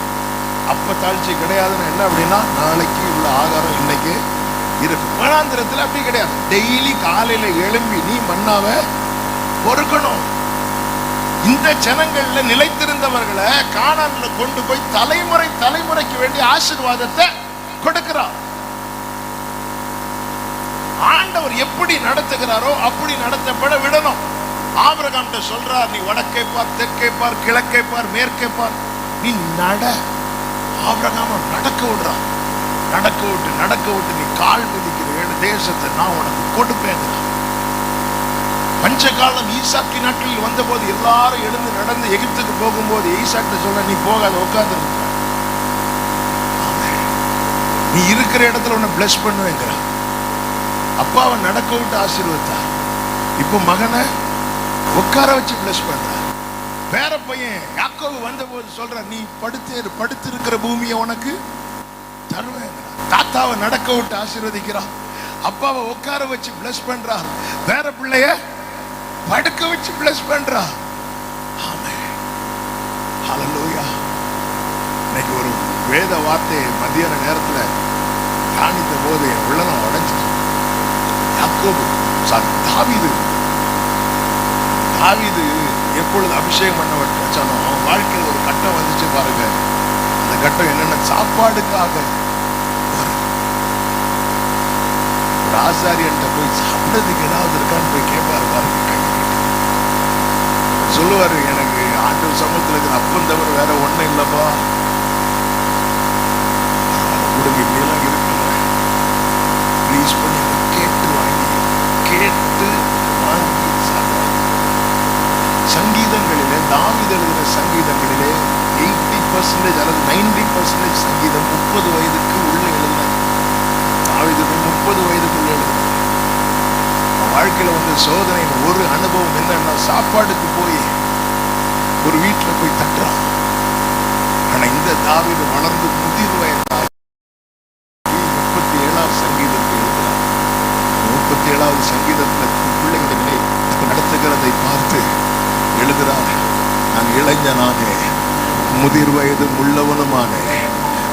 அப்ப தாழ்ச்சி கிடையாதுன்னு என்ன அப்படின்னா, நாளைக்கு உள்ள ஆகாரம் இன்னைக்கு இருக்கு. வனாந்திரத்தில் அப்படி கிடையாது. டெய்லி காலையில எழும்பி நீ மன்னாவை பொறுக்கணும். இந்த ஜனங்கள்ல நிலைத்திருந்தவர்களை கானான்ல கொண்டு போய் தலைமுறை தலைமுறைக்கு வேண்டிய ஆசீர்வாதத்தை கொடுக்கிறார். ஆண்டவர் எப்படி நடத்துகிறாரோ அப்படி நடத்தப்பட விடணும். ஆபிரகாம் சொல்றார், நீ வடக்கே பார், தெற்கே பார், கிழக்கே பார், மேற்கே பார், நீ நட. ஆபிரகாம நடக்க விடுறான். நடக்க விட்டு நீ கால் மிதிக்கிற தேசத்தை நான் உனக்கு கொடுப்பேன். பஞ்சகாலம் ஈசாக்கு நாட்களில் வந்த போது எல்லாரும் எழுந்து நடந்து எகிப்துக்கு போகும்போது ஈசாக்கு சொல்ல, நீ போகாத, உட்கார்ந்து நீ இருக்கிற இடத்துல உன்னை பிளஸ் பண்ணுவேங்கிறான். அப்பாவை நடக்க விட்டு ஆசீர்வதித்தா. இப்போ மகனை உட்கார வச்சு பிளஸ் பண்ற. வேற பையன் யாக்கோபு வந்த போது சொல்ற, நீ படுத்திருக்கிற பூமியை உனக்கு தருவேன். தாத்தாவை நடக்க விட்டு ஆசீர்வதிக்கிறான். அப்பாவை உட்கார வச்சு பிளஸ் பண்றா. வேற பிள்ளைய படுக்க வச்சு பிளஸ் பண்றா. ஆமென், ஹல்லேலூயா. இன்னைக்கு ஒரு வேத வார்த்தை மத்தியான நேரத்துல தியானித்த போது என் உள்ளம் உடைஞ்சு. யாக்கோபு தாவீது எப்பொழுது அபிஷேகம் பண்ணப்பட்டானோ அவன் வாழ்க்கையில் ஒரு கட்டம் வந்துச்சு பாருங்க. அந்த கட்டம் என்னன்னா, சாப்பாடுக்காக ஒரு ஆசாரியன் போய் சாப்பிடுறதுக்கு ஏதாவது இருக்கான்னு போய் கேட்பாரு பாருங்க. சொல்லுவாரு, எனக்கு ஆண்டவர் சமூகத்தில் இருக்கிற அப்பம் தவிர வேற ஒண்ணும் இல்லப்பா. குடும்பம் இப்படியெல்லாம் இருக்குல்ல, ப்ளீஸ் பண்ணி கேட்டு வாங்கி சங்கீதங்களிலே தாவீது எழுதின சங்கீதங்களிலே 80% அல்லது 90% சங்கீதம் 30 வயதுக்கு உள்ள எழுதின. தாவீது 30 வயதுக்குள்ள எழுதின. வாழ்க்கையில வந்து சோதனை ஒரு அனுபவம் என்னன்னா, சாப்பாடுக்கு போய் ஒரு வீட்டுல போய் தட்டுறான். ஆனா இந்த தாவீது வளர்ந்து முதிர் வயதாகி 37வது சங்கீதத்தை எழுதுகிறார். 37வது சங்கீதத்துல பிள்ளைகளை நடத்துகிறதை பார்த்து எழுதுகிறார், நான் இளைஞனானே, முதிர் வயது உள்ளவனுமானே,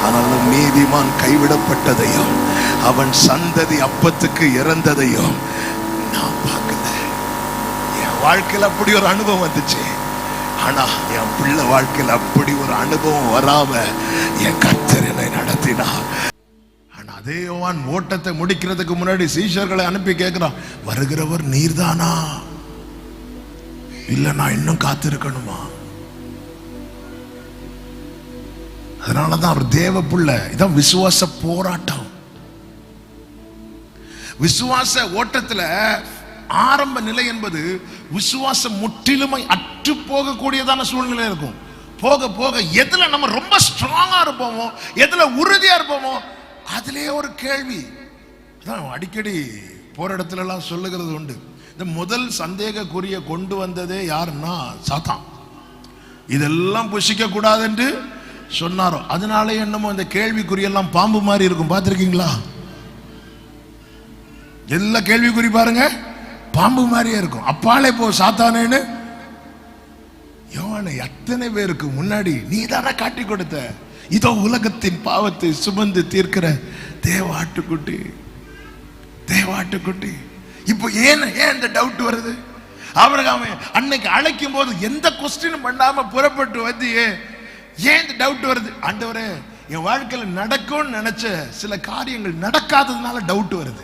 ஆனாலும் நீதிமான் கைவிடப்பட்டதையும் அவன் சந்ததி அப்பத்துக்கு இறந்ததையும் நான் பார்க்கல. என் வாழ்க்கையில் அப்படி ஒரு அனுபவம் வந்துச்சு. ஆனா என் பிள்ளை வாழ்க்கையில் அப்படி ஒரு அனுபவம் வராம என் கர்த்தர் என்னை நடத்தினார். ஆனா அதே யோவான் ஓட்டத்தை முடிக்கிறதுக்கு முன்னாடி சீஷர்களை அனுப்பி கேட்கிறான், வருகிறவர் நீர்தானா, இல்ல நான் இன்னும் காத்திருக்கணுமா? அதனாலதான் அவர் தேவ பிள்ளை. இதான் விசுவாச போராட்டம். விசுவாச ஓட்டத்துல ஆரம்ப நிலை என்பது விசுவாசம் முற்றிலுமை அற்று போகக்கூடியதான சூழ்நிலை இருக்கும். போக போக எதுல நம்ம ரொம்ப ஸ்ட்ராங்கா இருப்போமோ, எதுல உறுதியா இருப்போமோ, அதுலயே ஒரு கேள்வி. அதான் அடிக்கடி போற இடத்துல எல்லாம் சொல்லுகிறது உண்டு. இந்த முதல் சந்தேகக்குரிய கொண்டு வந்ததே யாருன்னா சாத்தான். இதெல்லாம் புசிக்க கூடாது என்று சொன்னாரோ, அதனாலே என்னமோ இந்த கேள்விக்குறியெல்லாம் பாம்பு மாதிரி இருக்கும். பார்த்திருக்கீங்களா? எல்லா கேள்விக்குறி பாருங்க பாம்பு மாதிரியே இருக்கும். அப்பாலே போ சாத்தானேன்னு யோவானை எத்தனை பேருக்கு முன்னாடி நீ தானே காட்டி கொடுத்த, இதோ உலகத்தின் பாவத்தை சுமந்து தீர்க்கிற தேவாட்டுக்குட்டி, தேவாட்டுக்குட்டி. இப்போ ஏன் இந்த டவுட் வருது? ஆபிரகாமை அன்னைக்கு அழைக்கும் போது எந்த கொஸ்டினும் பண்ணாம புறப்பட்டு வந்து ஏன் இந்த டவுட் வருது? ஆண்டவரே, என் வாழ்க்கையில நடக்கும்னு நினைச்ச சில காரியங்கள் நடக்காததுனால டவுட் வருது.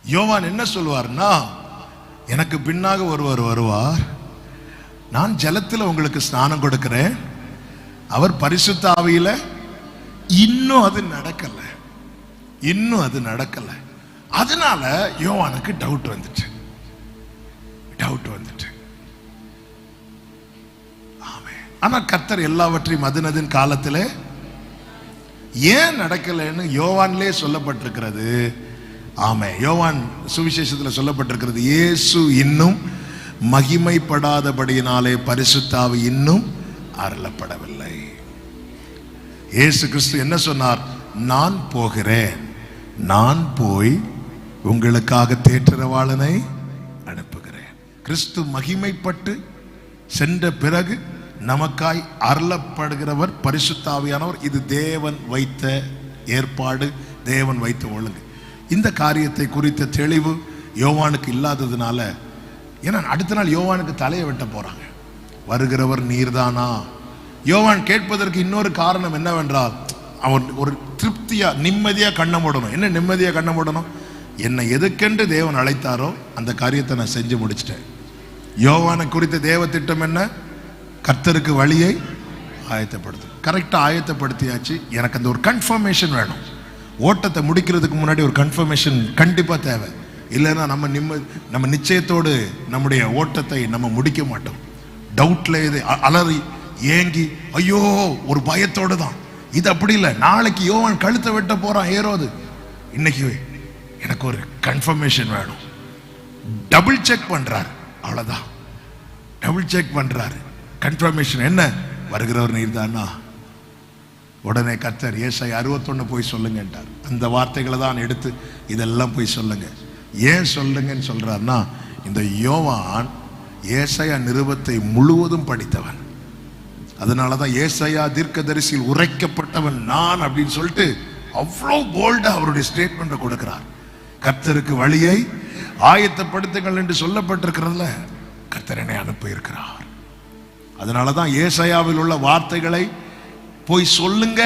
யோவான் என்ன சொல்வார்னா, எனக்கு பின்னாக ஒருவர் வருவார், நான் ஜலத்தில் உங்களுக்கு ஸ்நானம் கொடுக்கிறேன், அவர் பரிசுத்த ஆவியில. இன்னும் அது நடக்கல, இன்னும் அது நடக்கல. அதனால யோவானுக்கு டவுட் வந்துச்சு. ஆனா கர்த்தர் எல்லாவற்றையும் அதனதின் காலத்துல ஏன் நடக்கலன்னு யோவான்லே சொல்லப்பட்டிருக்கிறது. ஆமே, யோவான் சுவிசேஷத்தில் சொல்லப்பட்டிருக்கிறது, இயேசு இன்னும் மகிமைப்படாதபடியினாலே பரிசுத்த ஆவி இன்னும் அருளப்படவில்லை. இயேசு கிறிஸ்து என்ன சொன்னார்? நான் போகிறேன், நான் போய் உங்களுக்காக தேற்றரவாளனை அனுப்புகிறேன். கிறிஸ்து மகிமைப்பட்டு சென்ற பிறகு நமக்காய் அருளப்படுகிறவர் பரிசுத்த ஆவியானவர். இது தேவன் வைத்த ஏற்பாடு, தேவன் வைத்த ஒழுங்கு. இந்த காரியத்தை குறித்த தெளிவு யோவானுக்கு இல்லாததுனால, ஏன்னா அடுத்த நாள் யோவானுக்கு தலையை வெட்ட போறாங்க. வருகிறவர் நீர்தானா? யோவான் கேட்பதற்கு இன்னொரு காரணம் என்னவென்றால், அவன் ஒரு திருப்தியா நிம்மதியா கண்ண மூடணும். என்ன நிம்மதியா கண்ண மூடணும்? என்னை எதுக்கென்று தேவன் அழைத்தாரோ அந்த காரியத்தை நான் செஞ்சு முடிச்சிட்டேன். யோவானை குறித்த தேவ திட்டம் என்ன? கர்த்தருக்கு வழியை ஆயத்தப்படுத்து. கரெக்டா ஆயத்தப்படுத்தியாச்சு. எனக்கு அந்த ஒரு கன்ஃபர்மேஷன் வேணும். ஓட்டத்தை முடிக்கிறதுக்கு முன்னாடி ஒரு கன்ஃபர்மேஷன் கண்டிப்பா தேவை. இல்லைன்னா நம்ம நிச்சயத்தோடு நம்முடைய ஓட்டத்தை நம்ம முடிக்க மாட்டோம். டவுட்ல இது அலறி ஏங்கி ஐயோ ஒரு பயத்தோடு தான். இது அப்படி இல்லை. நாளைக்கு யோவான் கழுத்தை வெட்ட போறான் ஏரோது. இன்னைக்கு எனக்கு ஒரு கன்ஃபர்மேஷன் வேணும். டபுள் செக் பண்றாரு, அவ்வளவுதான். டபுள் செக் பண்றாரு. கன்ஃபர்மேஷன் என்ன? வருகிறவர் நீர்தானா? உடனே கர்த்தர் ஏசாயா 61 போய் சொல்லுங்கன்றார். அந்த வார்த்தைகளை தான் எடுத்து இதெல்லாம் போய் சொல்லுங்க. ஏன் சொல்லுங்கன்னு சொல்றாருன்னா, இந்த யோவான் ஏசாயா நிருபத்தை முழுவதும் படித்தவன். அதனாலதான் ஏசாயா தீர்க்கதரிசியில் உரைக்கப்பட்டவன் நான் அப்படின்னு சொல்லிட்டு அவ்வளோ போல்டா அவருடைய ஸ்டேட்மெண்ட் கொடுக்கிறார். கர்த்தருக்கு வழியை ஆயத்தப்படுத்துங்கள் என்று சொல்லப்பட்டிருக்கிறதுல கர்த்தர் என்னை அனுப்பி இருக்கிறார். அதனாலதான் ஏசாயாவில் உள்ள வார்த்தைகளை போய் சொல்லுங்க.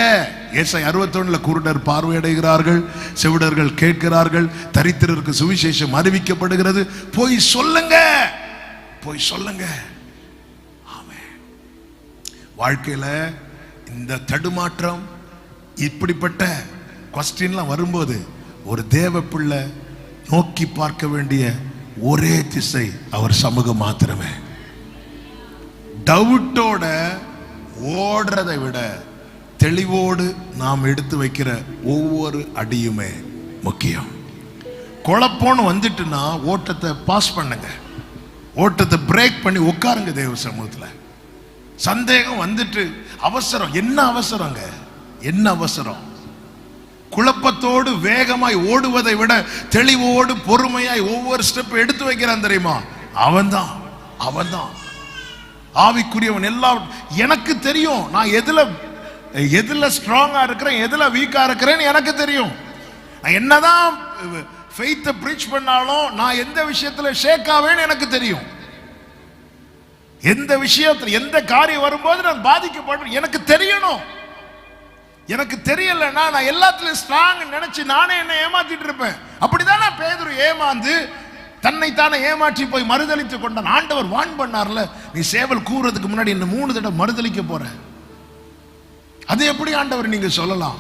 ஏசாயா 61 குருடர் பார்வையடைகிறார்கள், செவிடர்கள் கேட்கிறார்கள், தரித்திரருக்கு சுவிசேஷம் அறிவிக்கப்படுகிறது. போய் சொல்லுங்க, போய் சொல்லுங்க. ஆமென். வாழ்க்கையில இந்த தடுமாற்றம் இப்படிப்பட்ட குவெஸ்டின்லாம் வரும்போது ஒரு தேவ பிள்ளை நோக்கி பார்க்க வேண்டிய ஒரே திசை அவர் சமூகம் மாத்திரமே. டவுட்டோட ஓடுறதை விட தெளிவோடு நாம் எடுத்து வைக்கிற ஒவ்வொரு அடியுமே முக்கியம். குழப்பம்னு வந்துட்டுன்னா ஓட்டத்தை பாஸ் பண்ணுங்க, ஓட்டத்தை பிரேக் பண்ணி உட்காருங்க தேவ சமூகத்தில். சந்தேகம் வந்துட்டு அவசரம், என்ன அவசரங்க? என்ன அவசரம்? குழப்பத்தோடு வேகமாய் ஓடுவதை விட தெளிவோடு பொறுமையாய் ஒவ்வொரு ஸ்டெப் எடுத்து வைக்கிறான் தெரியுமா? அவன்தான் அவன்தான் ஆவிக்குரியவன். எல்லாம் எனக்கு தெரியும். நான் எதுல ஸ்ட்ராங்கா இருக்கிறேன், எதுல வீக்கா இருக்கிறேன்னு எனக்கு தெரியும். என்னதான் ஃபெய்த்தை பிரீச் பண்ணாலும் நான் எந்த விஷயத்துல ஷேக் ஆவேன்னு எனக்கு தெரியும். எந்த விஷயத்துல எந்த காரியம் வரும்போது நான் பாதிக்கப்படுறேன் எனக்கு தெரியணும். எனக்கு தெரியலன்னா நான் எல்லாத்துலயும் ஸ்ட்ராங் நினைச்சு நானே என்ன ஏமாத்திட்டு இருப்பேன். அப்படிதானே பேதுரு ஏமாந்து தன்னைத்தானே ஏமாற்றி போய் மறுதலித்து கொண்டான். ஆண்டவர் வான் பண்ணார்ல, நீ சேவல் கூறதுக்கு முன்னாடி என்ன 3 தடவை மறுதலிக்க போற. அது எப்படி ஆண்டவர் நீங்க சொல்லலாம்?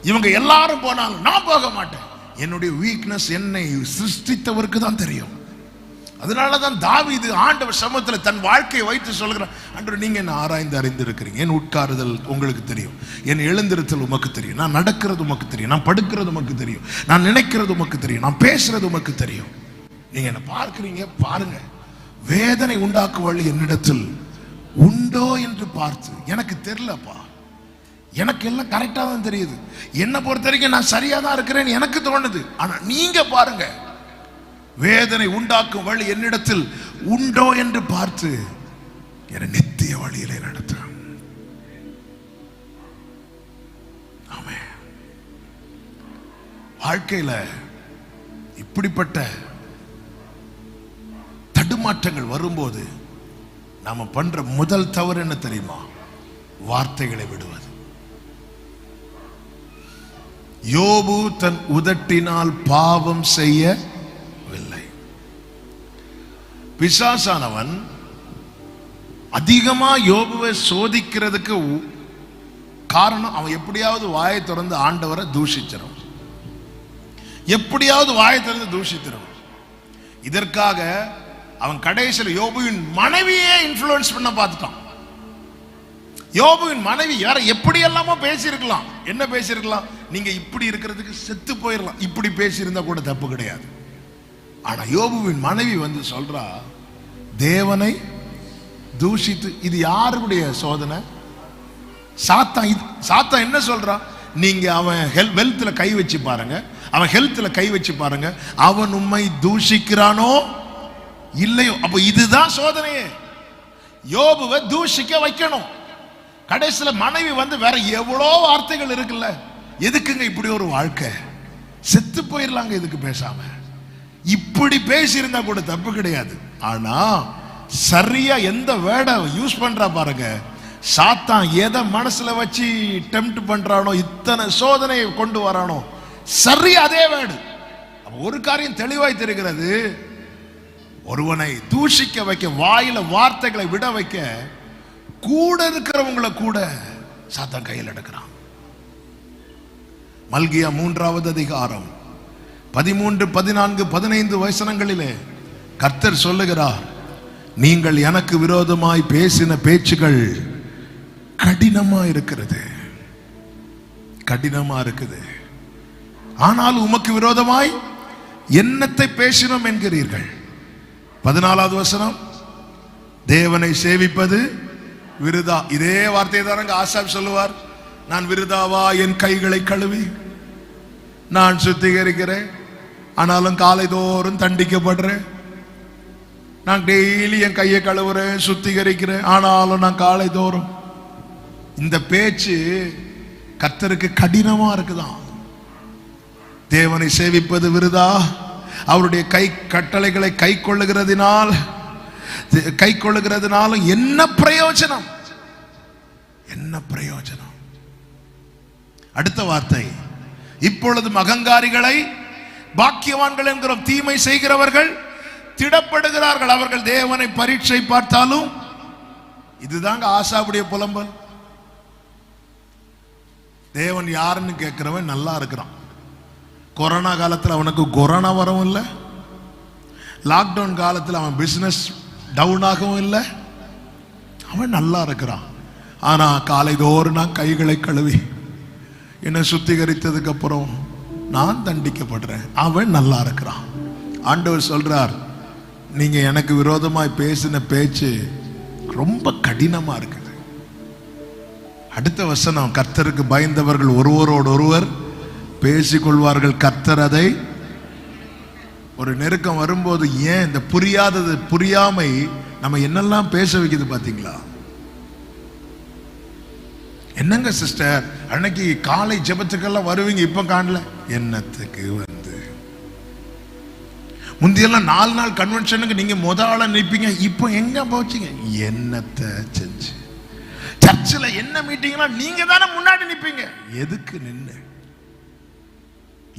இவங்க எல்லாரும் போனாலும் நான் போக மாட்டேன். என்னுடைய வீக்னஸ் என்னை சிருஷ்டித்தவருக்கு தான் தெரியும். அதனாலதான் தாவீது ஆண்டவர் சமூகத்தில் தன் வாழ்க்கையை வைத்து சொல்கிறார், ஆண்டவர் நீங்க என்ன ஆராய்ந்து அறிந்திருக்கிறீங்க. என் உட்காருதல் உங்களுக்கு தெரியும், என் எழுந்திருத்தல் உமக்கு தெரியும், நான் நடக்கிறது உமக்கு தெரியும், நான் படுக்கிறது உமக்கு தெரியும், நான் நினைக்கிறது உமக்கு தெரியும், நான் பேசுறது உமக்கு தெரியும். நீங்க என்ன பார்க்கிறீங்க, பாருங்க. வேதனை உண்டாக்கும் வழி என்னிடத்தில் உண்டோ என்று பார்த்து, எனக்கு தெரியலப்பா, எனக்கு எல்லாம் கரெக்டா தான் தெரியுது, என்னை பொறுத்த வரைக்கும் நான் சரியா தான் இருக்கிறேன்னு எனக்கு தோணுது. ஆனா நீங்க பாருங்க, வேதனை உண்டாக்கும் வழி என்னிடத்தில் உண்டோ என்று பார்த்து என்னை நித்திய வழியிலே நடத்த. ஆமென். வாழ்க்கையில இப்படிப்பட்ட தடுமாற்றங்கள் வரும்போது நாம பண்ற முதல் தவறு என்ன தெரியுமா? வார்த்தைகளை விடுவது. யோபு தன் உதட்டினால் பாவம் செய்யவில்லை. பிசாசானவன் அதிகமா யோபுவை சோதிக்கிறதுக்கு காரணம், அவன் எப்படியாவது வாயை திறந்து ஆண்டவரை தூஷிச்சிடும், எப்படியாவது வாயை திறந்து தூஷித்திடும். இதற்காக அவன் கடைசியில் யோபுவின் மனைவியே இன்ஃப்ளூயன்ஸ் பண்ண பார்த்துட்டான். யோபுவின் மனைவி யார எப்படி எல்லாமோ பேசியிருக்கலாம். என்ன பேசியிருக்கலாம்? நீங்க இப்படி இருக்கிறதுக்கு செத்து போயிடலாம், இப்படி பேசியிருந்தா கூட தப்பு கிடையாது. ஆனா யோபுவின் மனைவி வந்து சொல்றா, தேவனை தூஷித்து. இது யாருடைய சோதனை? சாத்தான் என்ன சொல்றான்? நீங்க அவன் வெல்த்ல கை வச்சு பாருங்க, அவன் ஹெல்த்ல கை வச்சு பாருங்க, அவன் உம்மை தூஷிக்கிறானோ இல்லையோ. அப்ப இதுதான் சோதனையே, யோபுவை தூஷிக்க வைக்கணும். கடைசியில மனைவி வந்து வேற எவ்வளோ வார்த்தைகள் இருக்குல்ல, எதுக்குங்க இப்படி ஒரு வாழ்க்கை, செத்து போயிடலாங்க இதுக்கு பேசாம. இப்படி பேசியிருந்தா கூட தப்பு கிடையாது. ஆனா சரியா எந்த வேர்டை யூஸ் பண்றா பாருங்க. சாத்தான் எதை மனசுல வச்சு டெம்ப்ட் பண்றானோ, இத்தனை சோதனை கொண்டு வரானோ, சரி அதே வேர்டு. ஒரு காரியம் தெளிவாய் தெரிகிறது, ஒருவனை தூஷிக்க வைக்க, வாயில வார்த்தைகளை விட வைக்க, கூட இருக்கிறவங்களை கூட சாத்தான் கையில் எடுக்கிறான். மல்கியா 3வது அதிகாரம் 13, 14, 15 வசனங்களிலே கர்த்தர் சொல்லுகிறார், நீங்கள் எனக்கு விரோதமாய் பேசின பேச்சுகள் கடினமா இருக்கிறது, கடினமா இருக்குது. ஆனால் உமக்கு விரோதமாய் என்னத்தை பேசினோம் என்கிறீர்கள். 14வது வசனம், தேவனை சேவிப்பது விருதா. இதே வார்த்தை தானங்க ஆசாப் சொல்லுவார், நான் விருதாவா என் கைகளை கழுவி நான் சுத்திகரிக்கிறேன், ஆனாலும் காலை தோறும் தண்டிக்கப்படுறேன். நான் டெய்லி என் கையை கழுவுறேன், சுத்திகரிக்கிறேன், ஆனாலும் நான் காலை தோறும். இந்த பேச்சு கர்த்தருக்கு கடினமா இருக்குதான். தேவனை சேவிப்பது விருதா, அவருடைய கை கட்டளைகளை கை கொள்ளுகிறதுனாலும் என்ன பிரயோஜனம், என்ன பிரயோஜனம். அடுத்த வார்த்தை, இப்பொழுது அகங்காரிகளை பாக்கியவான்கள் என்கிறோம், தீமை செய்கிறவர்கள் திடப்படுகிறார்கள், அவர்கள் தேவனை பரீட்சை பார்த்தாலும். இதுதாங்க ஆசாவுடைய புலம்பல். தேவன் யாருன்னு கேட்கிறவன் நல்லா இருக்கிறான். கொரோனா காலத்தில் அவனுக்கு கொரோனா வரவும் இல்லை, லாக்டவுன் காலத்தில் அவன் பிசினஸ் டவுன் ஆகவும் இல்லை, அவன் நல்லா இருக்கிறான். ஆனா காலை தோறும் நான் கைகளை கழுவி என்னை சுத்திகரித்ததுக்கு அப்புறம் நான் தண்டிக்கப்படுறேன், அவன் நல்லா இருக்கிறான். ஆண்டவர் சொல்றார், நீங்க எனக்கு விரோதமாய் பேசின பேச்சு ரொம்ப கடினமா இருக்குது. அடுத்த வசனம், கர்த்தருக்கு பயந்தவர்கள் ஒருவரோடு ஒருவர் பேசிக்கொள்வார்கள், கர்த்தர் அதை. ஒரு நெருக்கம் வரும்போது ஏன் இந்த புரியாதது, புரியாமை நம்ம என்னெல்லாம் பேச வைக்குது பாத்தீங்களா? என்னங்க சிஸ்டர், அன்னைக்கு காலை ஜெபத்துக்கெல்லாம் வருவீங்க, இப்ப காணல. என்னத்துக்கு வந்து முந்தியெல்லாம் 4 நாள் கன்வென்ஷனுக்கு நீங்க முதல்ல நிற்பீங்க, இப்போ எங்க போச்சீங்க? என்னத்தை செஞ்சு சர்ச்சில் என்ன மீட்டிங்னா நீங்க தானே முன்னாடி நிற்பீங்க. எதுக்கு நின்று?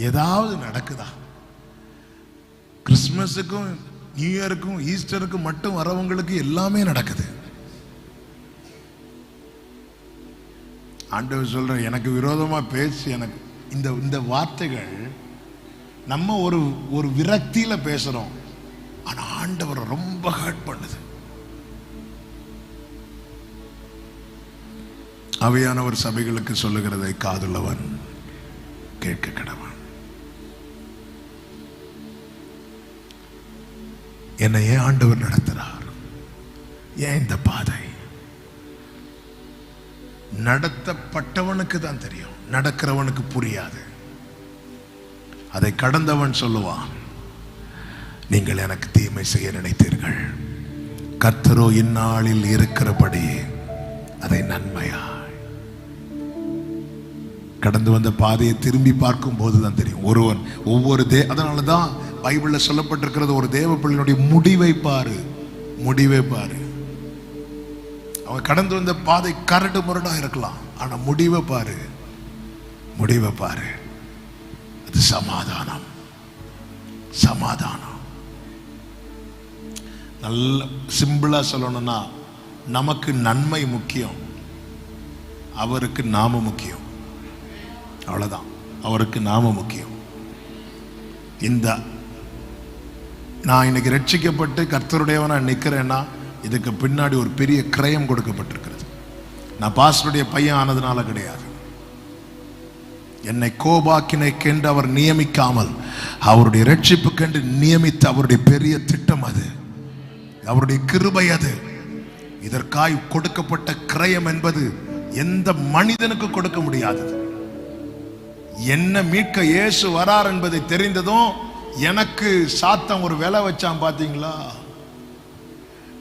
ஏதாவது நடக்குதா? கிறிஸ்துமஸுக்கும் நியூ இயருக்கும் ஈஸ்டருக்கும் மட்டும் வரவங்களுக்கு எல்லாமே நடக்குது. ஆண்டவர் சொல்ற, எனக்கு விரோதமா பேசி எனக்கு இந்த வார்த்தைகள் நம்ம ஒரு விரக்தியில பேசுறோம், ஆனா ஆண்டவர் ரொம்ப ஹர்ட் பண்ணுது. ஆவியானவர் சபைகளுக்கு சொல்லுகிறதை காதுள்ளவன் கேட்க கடவன். என்னை ஏன் ஆண்டவர் நடத்துறார்? ஏன் இந்த பாதை? நடத்தப்பட்டவனுக்கு தான் தெரியும், நடக்கிறவனுக்கு புரியாது. அதை கடந்தவன் சொல்லுவான், நீங்கள் எனக்கு தீமை செய்ய நினைத்தீர்கள், கர்த்தரோ இந்நாளில் இருக்கிறபடி அதை நன்மையா. கடந்து வந்த பாதையை திரும்பி பார்க்கும் போதுதான் தெரியும். ஒருவன் ஒவ்வொரு அதனாலதான் பைபிள்ல சொல்லப்பட்டிருக்கிறது, ஒரு தேவ பிள்ளையினுடைய முடிவை பாரு, முடிவை பாரு. அவன் கடந்து வந்த பாதை கரடு முரடா இருக்கலாம், ஆனா முடிவை பாரு, முடிவை பாரு. அது சமாதானம், சமாதானம். நல்ல சிம்பிளா சொல்லணும்னா, நமக்கு நன்மை முக்கியம், அவருக்கு நாம முக்கியம். அவ்வளவுதான், அவருக்கு நாம முக்கியம். நான் இன்னைக்கு ரட்சிக்கப்பட்டு கர்த்தருடையவனா நிற்கிறேன்னா இதுக்கு பின்னாடி ஒரு பெரிய கிரயம் கொடுக்கப்பட்டிருக்கிறது. நான் பாஸ்டருடைய பையன் ஆனதுனால கிடையாது. என்னை கோபாக்கினைக்கென்று அவர் நியமிக்காமல் அவருடைய ரட்சிப்புக்கென்று நியமித்த அவருடைய பெரிய திட்டம் அது, அவருடைய கிருபை அது. இதற்காய் கொடுக்கப்பட்ட கிரயம் என்பது எந்த மனிதனுக்கு கொடுக்க முடியாதது. என்ன மீட்க இயேசு வரார் என்பதை தெரிந்ததும் எனக்கு சாத்தம் ஒரு விலை வச்சான் பாத்தீங்களா?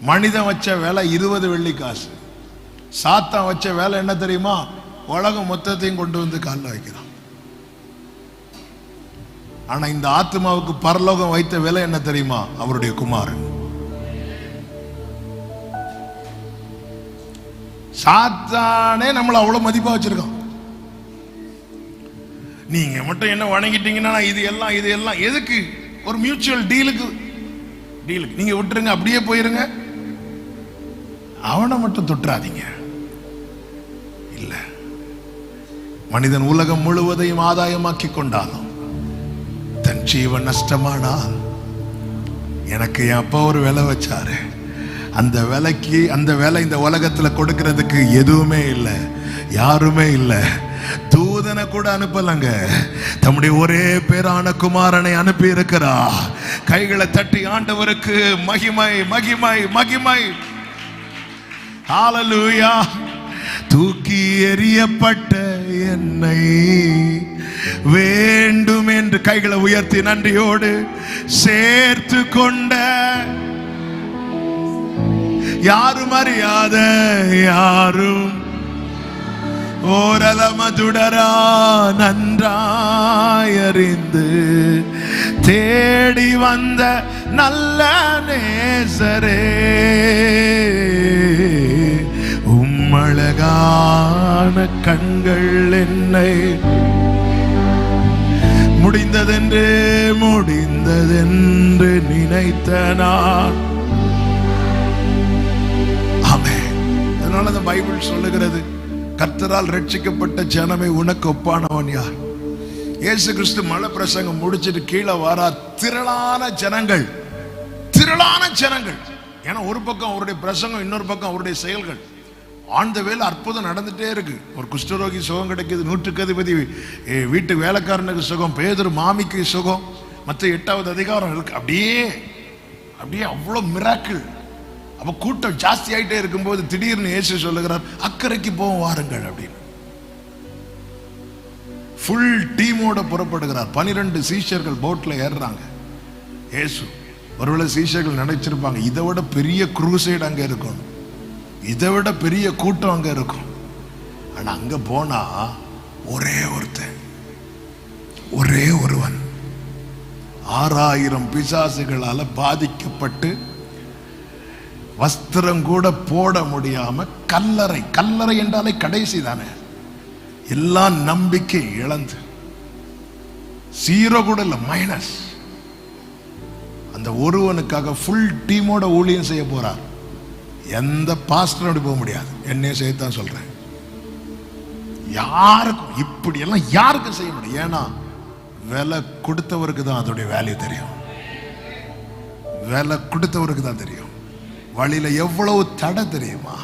மனிதன் வச்ச விலை 20 வெள்ளி காசு. சாத்தான் வச்ச வேலை என்ன தெரியுமா? உலகம் மொத்தத்தையும் கொண்டு வந்து காலில் வைக்கிறான். ஆனா இந்த ஆத்மாவுக்கு பரலோகம் வைத்த விலை என்ன தெரியுமா? அவருடைய குமாரன். சாத்தானே நம்மளை அவ்வளவு மதிப்பா வச்சிருக்கான். நீங்க மட்டும் என்ன வணங்கிட்டீங்கன்னா இது எல்லாம் எதுக்கு? ஒரு மியூச்சுவல் டீலுக்கு நீங்க விட்டுருங்க, அப்படியே போயிருங்க. அவனை மட்டும் தொட்டுறாதீங்க. இல்ல, மனிதன் உலகம் முழுவதையும் ஆதாயமாக்கி கொண்டாலும் தன் ஜீவன் நஷ்டமானால், எனக்கு என் அப்பா ஒரு விலை வச்சாரு, அந்த விலைக்கு அந்த விலை இந்த உலகத்துல கொடுக்கிறதுக்கு எதுவுமே இல்லை, யாருமே இல்லை. தூதனை கூட அனுப்பலங்க, தம்முடைய ஒரே பேரான குமாரனை அனுப்பி இருக்கிறா. கைகளை தட்டி ஆண்டவருக்கு மகிமை மகிமை மகிமை. ஹல்லேலூயா. தூக்கி எறியப்பட்ட என்னை வேண்டும் என்று கைகளை உயர்த்தி நன்றியோடு சேர்த்து கொண்ட, யாரும் அறியாத யாரும் ஓரலமதுடரா நன்றாயறிந்து தேடி வந்த நல்ல நேசரே, உம்மழகான கண்கள் என்னை முடிந்ததென்று நினைத்த நான். ஆமென். அதனால அந்த பைபிள் சொல்லுகிறது, கர்த்தரால் ரட்சிக்கப்பட்ட ஜனமே உனக்கு ஒப்பானவன் யார்? இயேசு கிறிஸ்து மலை பிரசங்கம் முடிச்சிட்டு கீழே வாரார். திரளான ஜனங்கள். ஏன்னா ஒரு பக்கம் அவருடைய பிரசங்கம், இன்னொரு பக்கம் அவருடைய செயல்கள். ஆழ்ந்த வேலை அற்புதம் நடந்துட்டே இருக்கு. ஒரு குஷ்டரோகி சுகம் கிடைக்குது, 100க்கு அதிபதி வீட்டு வேலைக்காரனுக்கு சுகம், பேதுரு மாமிக்கு சுகம், மற்ற 8வது அதிகாரம் இருக்கு. அப்படியே அவ்வளவு மிராக்கிள். அப்ப கூட்டம் ஜாஸ்தி ஆயிட்டே இருக்கும்போது திடீர்னு இயேசு சொல்லுகிறார், அக்கறைக்கு போவோம் வாருங்கள் அப்படின்னு. ஃபுல் டீமோட புறப்படுகிறார். 12 சீஷர்கள் போட்ல ஏறுறாங்க. இயேசு ஒருவேளை சீஷர்கள் நினைச்சிருப்பாங்க, இதை விட பெரிய குரூசைடு அங்க இருக்கும், இதை விட பெரிய கூட்டம் அங்க இருக்கும். ஆனா அங்க போனா ஒரே ஒருத்தன், ஒரே ஒருவன் 6000 பிசாசுகளால பாதிக்கப்பட்டு வஸ்திரம் கூட போட முடியாம கல்லறை என்றாலே கடைசி தானே, எல்லாம் நம்பிக்கை இழந்து, 0 கூட இல்ல மைனஸ், அந்த ஒருவனுக்காக ஃபுல் டீமோட ஊழியம் செய்ய போறார். எந்த பாஸ்டரோட போக முடியாது, என்னைய செய்யத்தான் சொல்றேன். யாருக்கும் இப்படி எல்லாம் யாருக்கும் செய்ய முடியும். ஏன்னா விலை கொடுத்தவருக்கு தான் அதோடைய வேல்யூ தெரியும். விலை கொடுத்தவருக்கு தான் தெரியும். வழியில எவ்வளவு தடை தெரியுமா?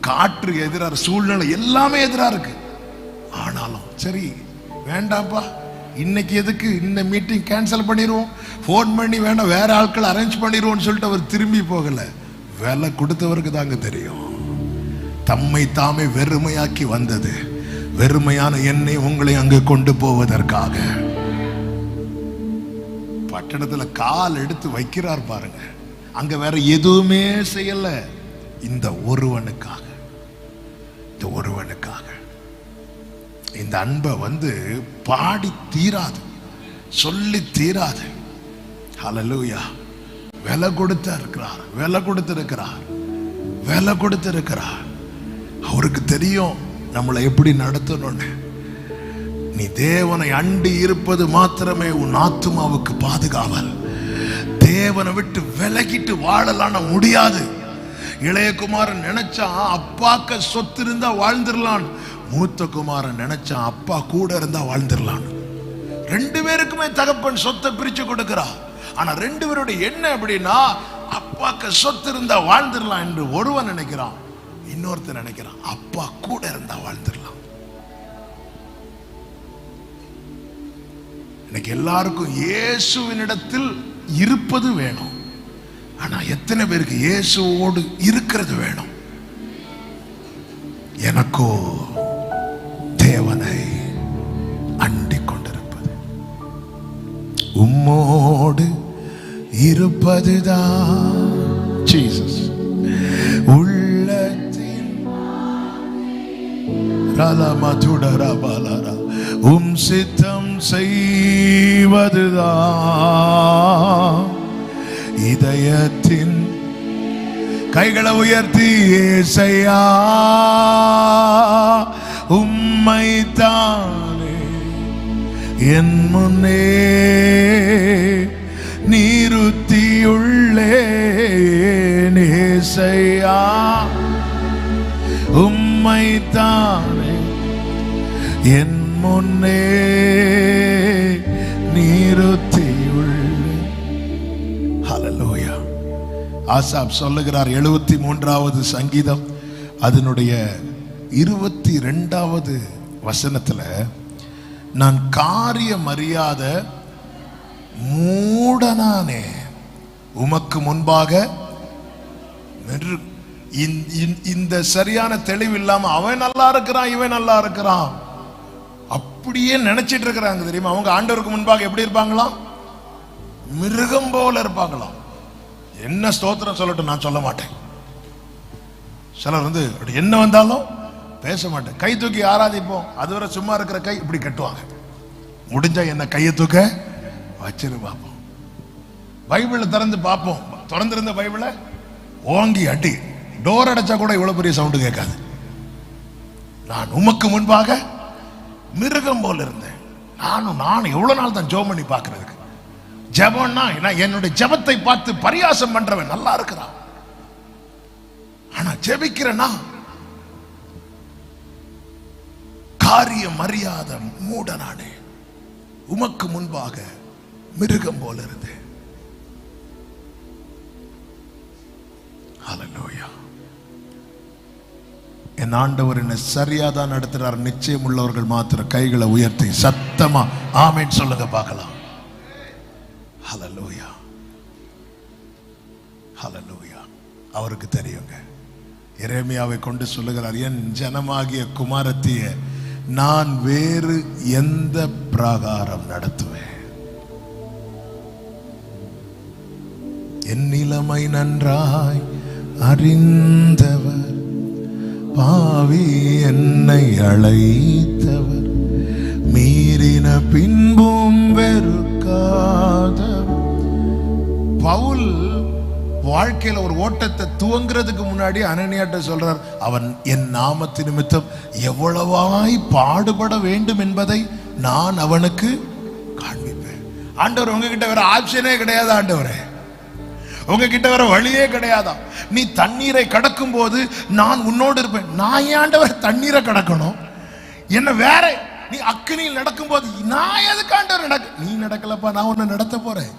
காற்று எதிரா, சூழ்நிலை எல்லாமே எதிரா இருக்கு. ஆனாலும் சரி வேண்டாம்ப்பா, இன்னைக்கு எதுக்கு, இந்த மீட்டிங் கேன்சல் பண்ணிடுவோம், போன் பண்ணி வேண்டாம் வேற ஆட்கள் அரேஞ்ச் பண்ணிடுவோம்னு சொல்லிட்டு அவர் திரும்பி போகல. வேலை கொடுத்தவருக்கு தாங்க தெரியும். தம்மை தாமே வெறுமையாக்கி வந்தது, வெறுமையான என்னை உங்களை அங்கு கொண்டு போவதற்காக. பட்டணத்துல கால் எடுத்து வைக்கிறார் பாருங்க, அங்க வேற எதுவுமே செய்யல, இந்த ஒருவனுக்காக. இந்த அன்பை பாடி தீராது, சொல்லி தீராது. ஹல்லேலூயா. விலை கொடுத்திருக்கிறார். அவருக்கு தெரியும் நம்மளை எப்படி நடத்தணும்னு. நீ தேவனை அண்டி இருப்பது மாத்திரமே உன் ஆத்துமாவுக்கு பாதுகாவல். தேவனை விட்டு விலகிட்டு வாழலான முடியாது. இளைய குமாரன் நினைச்சா அப்பாக்க சொத்து இருந்தா வாழ்ந்துடலாம், மூத்த குமாரன் நினைச்சா அப்பா கூட இருந்தா வாழ்ந்துடலாம். 2 பேருக்குமே தகப்பன் சொத்தை பிரிச்சு கொடுக்கிறா. ஆனா 2 பேருடைய என்ன அப்படின்னா, அப்பாக்க சொத்து இருந்தா வாழ்ந்துடலாம் என்று ஒருவன் நினைக்கிறான், இன்னொருத்தன் நினைக்கிறான் அப்பா கூட இருந்தா வாழ்ந்துடலாம். இன்னைக்கு எல்லாருக்கும் இயேசுவினிடத்தில் இருப்பது வேணும். ஆனா எத்தனை பேருக்கு இயேசுவோடு இருக்கிறது வேணும்? எனக்கோ தேவனை அண்டிக் கொண்டிருப்பது, உம்மோடு இருப்பதுதான் ஜீசஸ். உள்ளத்தின் உம் சித்தம் செய்வதுதான் இதயத்தின். கைகளை உயர்த்தி ஏசையா உம்மைத்தானே என் முன்னே நிறுத்தியுள்ளே. ஏசையா உம்மைத்தானே என் முன்னே நிறுத்தியுள்ளே. ஹல்லேலூயா. ஆசாப் சொல்லுகிறார் 73வது சங்கீதம் அதனுடைய 22வது வசனத்துல, நான் காரியம் அறியாத மூடனானே உமக்கு முன்பாக. இந்த சரியான தெளிவு இல்லாம அவன் நல்லா இருக்கிறான் இவன் நல்லா இருக்கிறான் அப்படியே நினைச்சிட்டு இருக்கிறாங்க தெரியுமா. அவங்க ஆண்டவருக்கு முன்பாக எப்படி இருப்பாங்களாம்? மிருகம் போல இருப்பாங்களாம். என்ன ஸ்தோத்திரம் சொல்லட்டும், நான் சொல்ல மாட்டேன். சிலர் என்ன வந்தாலும் பேச மாட்டேன், கை தூக்கி ஆராதிப்போம். அதுவரை சும்மா இருக்கிற கை இப்படி கட்டுவாங்க. முடிஞ்சா என்ன கையை தூக்க வச்சிரு பார்ப்போம். பைபிளை திறந்து பார்ப்போம். திறந்திருந்த பைபிளை ஓங்கி அடி. டோர் அடைச்சா கூட இவ்வளவு பெரிய சவுண்டு கேட்காது. நான் உமக்கு முன்பாக மிருகம் போல இருந்தேன். நானும் எவ்வளவு நாள் தான் ஜெபம் பண்ணி பார்க்கிறதுக்கு. ஜெபம்னா என்னுடைய ஜெபத்தை பார்த்து பரியாசம் பண்றவன் நல்லா இருக்கிறான். ஆனா ஜெபிக்கிறேன்னா காரியம் அறியாத மூடனானே உமக்கு முன்பாக மிருகம் போல இருந்தேன். ஹல்லேலூயா. என் ஆண்டவர் என்ன சரியாதான் நடத்துறார். நிச்சயம் உள்ளவர்கள் மாத்திரம் கைகளை உயர்த்தி சத்தமா ஆமென் சொல்லுங்க பார்க்கலாம். ஹல்லேலூயா, ஹல்லேலூயா. அவருக்கு தெரியுங்க. எரேமியாவை கொண்டு சொல்லுகிறார், என் ஜனமாகிய குமாரத்திய நான் வேறு எந்த பிரகாரம் நடத்துவேன்? என் நிலைமை நன்றாய் அறிந்தவர், பாவி என்னை அழைத்தவர், மீறின பின்பும் வெறுக்காதவர். பவுல் வாழ்க்கையில ஒரு ஓட்டத்தை துவங்குறதுக்கு முன்னாடி அனனியாட்ட சொல்றார், அவன் என் நாமத்து நிமித்தம் எவ்வளவாய் பாடுபட வேண்டும் என்பதை நான் அவனுக்கு காண்பிப்பேன். ஆண்டவர் உங்ககிட்ட வேற ஆப்ஷனே கிடையாது. ஆண்டவரே உங்ககிட்ட வேற வழியே கிடையாதா? நீ தண்ணீரை கடக்கும் போது நான் உன்னோடு இருப்பேன். நான் ஆண்டவர் தண்ணீரை கடக்கணும்? என்ன வேற நீ அக்கினியில் நடக்கும் போது நான் எதுக்கு ஆண்டவர் நடக்க? நீ நடக்கலப்பா, நான் உன்னை நடத்த போறேன்.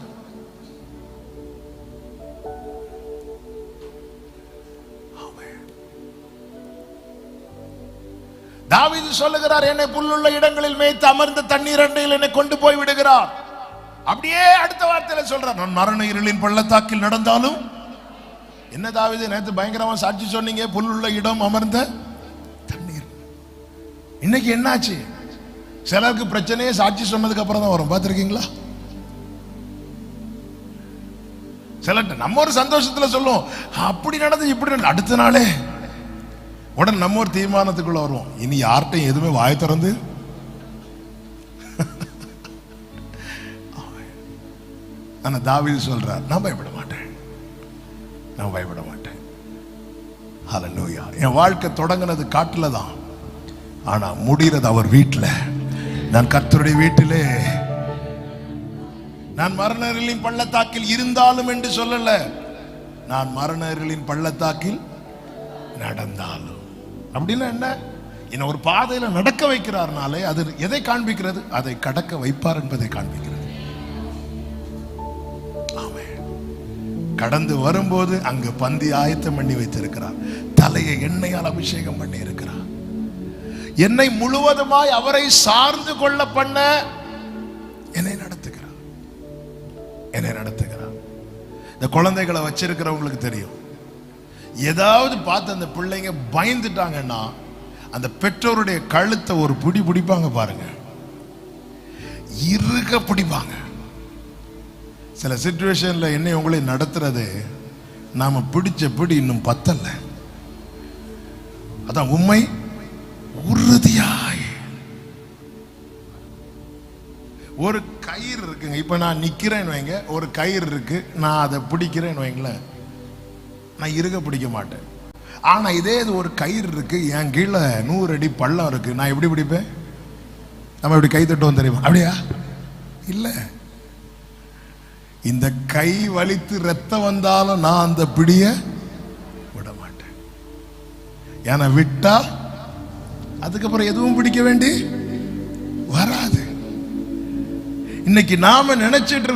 தாவீது சொல்லுகிறார், என்னை புல்லுள்ள இடங்களில் மேய்த்து அமர்ந்த தண்ணீர் அண்டையில் என்னை கொண்டு போய் விடுகிறார். அப்படியே அடுத்த வார்த்தையில சொல்றார், நான் மரண இருளின் பள்ளத்தாக்கில் நடந்தாலும். என்ன தாவீது நேற்று பயங்கரமா சாட்சி சொன்னீங்க, புல்லுள்ள இடம் அமர்ந்த தண்ணீர். இன்னைக்கு என்னாச்சு? சிலருக்கு பிரச்சனையே சாட்சி சொன்னதுக்கு அப்புறம் தான் வரும். பார்த்திருக்கீங்களா? சிலர் நம்ம ஒரு சந்தோஷத்துல சொல்லுவோம், அப்படி நடந்து இப்படி நடந்து, அடுத்த நாளே உடனே நம்ம ஒரு தீர்மானத்துக்குள்ள வருவோம், இனி யார்கிட்டையும் எதுவுமே வாய் திறந்து. ஆனா தாவீது சொல்றார், நான் பயப்பட மாட்டேன், நான் பயப்பட மாட்டேன். ஹல்லேலூயா. என் வாழ்க்கை தொடங்கினது காட்டுல தான், ஆனா முடிகிறது அவர் வீட்டில். நான் கர்த்தருடைய வீட்டிலே. நான் மரண இருளின் பள்ளத்தாக்கில் இருந்தாலும் என்று சொல்லல, நான் மரண இருளின் பள்ளத்தாக்கில் நடந்தாலும். அப்படின்னா என்ன? என்ன ஒரு பாதையில நடக்க வைக்கிறார்னாலே அது எதை காண்பிக்கிறது? அதை கடக்க வைப்பார் என்பதை காண்பிக்கிறது. கடந்து வரும்போது அங்கு பந்தி ஆயத்தம் பண்ணி வைத்திருக்கிறார். தலையை எண்ணெயால் அபிஷேகம் பண்ணி இருக்கிறார். என்னை முழுவதுமாய் அவரை சார்ந்து கொள்ள பண்ண என்னை நடத்துகிறார், என்னை நடத்துகிறார். இந்த குழந்தைகளை வச்சிருக்கிறவங்களுக்கு தெரியும், ஏதாவது பார்த்து அந்த பிள்ளைங்க பயந்துட்டாங்கன்னா அந்த பெற்றோருடைய கழுத்தை ஒரு பிடி பிடிப்பாங்க பாருங்க, இறுக பிடிப்பாங்க. சில சிச்சுவேஷன்ல என்னை உங்களை நடத்துறது நாம பிடிச்ச பிடி இன்னும் பத்தல. அதான் உண்மை. உறுதியாய் ஒரு கயிறு இருக்குங்க. இப்ப நான் நிக்கிறேன்னு வைங்க, ஒரு கயிறு இருக்கு, நான் அதை பிடிக்கிறேன்னு வைங்களேன், நான் இருக பிடிக்க மாட்டேன். ஆனா இதே இது ஒரு கயிறு இருக்கு, என் கீழே 100 அடி பள்ளம் இருக்கு, நான் எப்படி பிடிப்பேன்? நம்ம எப்படி கை தட்டுவோம் தெரியுமா? அப்படியா? இல்ல. இந்த கை வலித்து ரத்தம் வந்தாலும் நான் அந்த பிடிய விட மாட்டேன். ஏன்னா விட்டா அதுக்கப்புறம் எதுவும் பிடிக்க வேண்டி வராது. இன்னைக்கு நாம நினைச்சிட்டு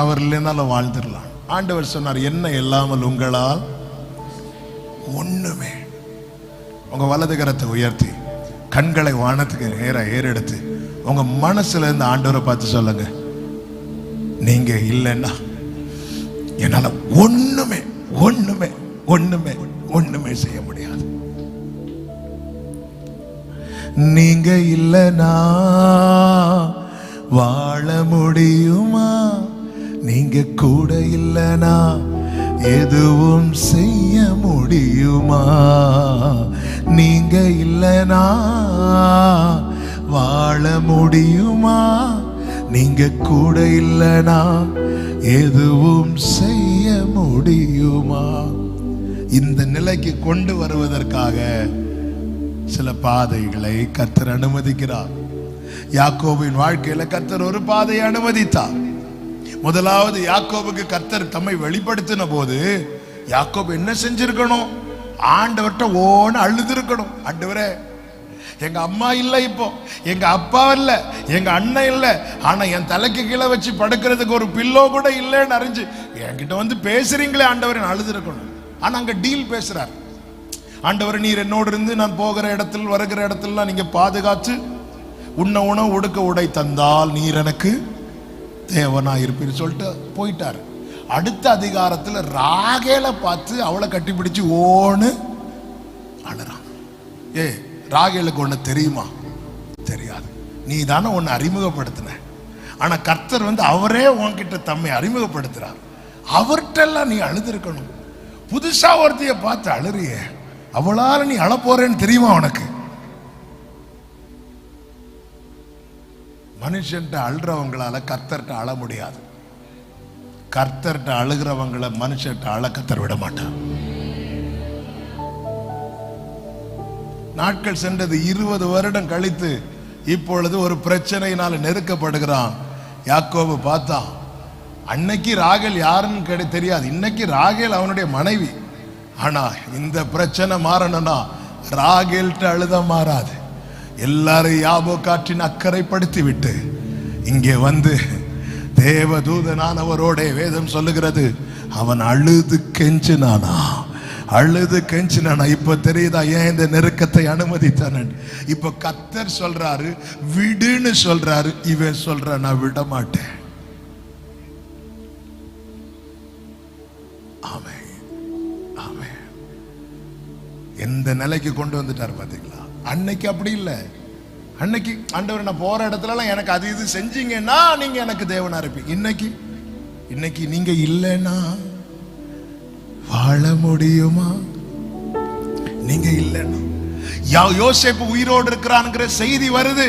அவர் இல்லைனாலும் வாழ்ந்துடலாம். ஆண்டவர் சொன்னார், என்ன இல்லாமல் உங்களால் ஒண்ணுமே. உங்க வலது கரத்தை உயர்த்தி கண்களை வானத்துக்கு நேரா ஏறெடுத்து உங்க மனசுல இருந்து ஆண்டவரை பார்த்து சொல்லுங்க, நீங்க இல்லைன்னா என்னால ஒண்ணுமே ஒண்ணுமே ஒண்ணுமே ஒண்ணுமே செய்ய முடியாது. நீங்க இல்லைன்னா வாழ முடியுமா? நீங்க கூட இல்லைன்னா எதுவும் செய்ய முடியுமா? நீங்க இல்லைன்னா வாழ முடியுமா? நீங்க கூட இல்லைன்னா எதுவும் செய்ய முடியுமா? இந்த நிலைக்கு கொண்டு வருவதற்காக சில பாதைகளை கர்த்தர் அனுமதிக்கிறார். யாக்கோபின் வாழ்க்கையில கர்த்தர் ஒரு பாதையை அனுமதித்தார். முதலாவது யாக்கோபுக்கு கர்த்தர் தம்மை வெளிப்படுத்தின போது யாக்கோபு என்ன செஞ்சிருக்கணும்? ஆண்டவர்கிட்ட ஓன்னு அழுதுருக்கணும். ஆண்டவரே, எங்க அம்மா இல்லை, இப்போ எங்க அப்பா இல்ல, எங்க அண்ணன் இல்ல, ஆனா என் தலைக்கு கீழே வச்சு படுக்கிறதுக்கு ஒரு பில்லோ கூட இல்லைன்னு அறிஞ்சு என்கிட்ட வந்து பேசுறீங்களே ஆண்டவரே, அழுதுருக்கணும். ஆனா அங்க டீல் பேசுறார். ஆண்டவர், நீர் என்னோடு இருந்து நான் போகிற இடத்தில் வருகிற இடத்துல நீங்க பாதுகாத்து உண்ண உணவு உடுக்க உடை தந்தால் நீர் எனக்கு தேவனா இருப்பீர் சொல்லிட்டு போயிட்டாரு. அடுத்த அதிகாரத்துல ராகேலை பார்த்து அவளை கட்டிப்பிடிச்சு ஓன்னு அழறான். ராகேலுக்கு ஒண்ணு தெரியுமா? தெரியாது. நீ தானே ஒன்னு அறிமுகப்படுத்தின. ஆனா கர்த்தர் வந்து அவரே உன்கிட்ட தம்மை அறிமுகப்படுத்துறார். அவர்கிட்ட எல்லாம் நீ அழுதுருக்கணும். புதுசா ஒருத்தைய பார்த்து அழுறிய, அவளால நீ அழ போறேன்னு தெரியுமா உனக்கு? மனுஷன்ட்ட அழுறவங்களால கர்த்தர்ட்ட அழ முடியாது. கர்த்தர்ட்ட அழுகிறவங்களை மனுஷன்ட்ட அழ கர்த்தர் விட மாட்டார். நாட்கள் சென்றது. 20 வருடம் கழித்து இப்பொழுது ஒரு பிரச்சனையினால நெருக்கப்படுகிறான். யாக்கோபு பார்த்தான். அன்னைக்கு ராகேல் யாருன்னு தெரியாது, இன்னைக்கு ராகேல் அவனுடைய மனைவி. ஆனா இந்த பிரச்சனை மாறணும்னா ராகேல்ட்ட அழுத மாறாது. எல்லாரும் யாபோக்காற்றின் அக்கறைப்படுத்தி விட்டு இங்கே வந்து தேவதூதனானவரோட வேதம் சொல்லுகிறது, அவன் அழுது கெஞ்சினானா, அழுது கெஞ்சினானா. இப்ப தெரியுதா ஏன் இந்த நெருக்கத்தை அனுமதித்தான? இப்ப கர்த்தர் சொல்றாரு விடுன்னு சொல்றாரு, இவன் சொல்ற நான் விட மாட்டேன். ஆமென், ஆமென். எந்த நிலைக்கு கொண்டு வந்துட்டார் பாத்தீங்களா? அன்னைக்கு அப்படி இல்லை. அன்னைக்கு ஆண்டவர், நான் போற இடத்துல எனக்கு அது இது செஞ்சீங்கன்னா நீங்க எனக்கு தேவனா இருப்பீங்க. இன்னைக்கு நீங்க இல்லைன்னா வாழ முடியுமா? நீங்க இல்லைன்னா. யோசேப்பு உயிரோடு இருக்கிறான்ங்கிற செய்தி வருது.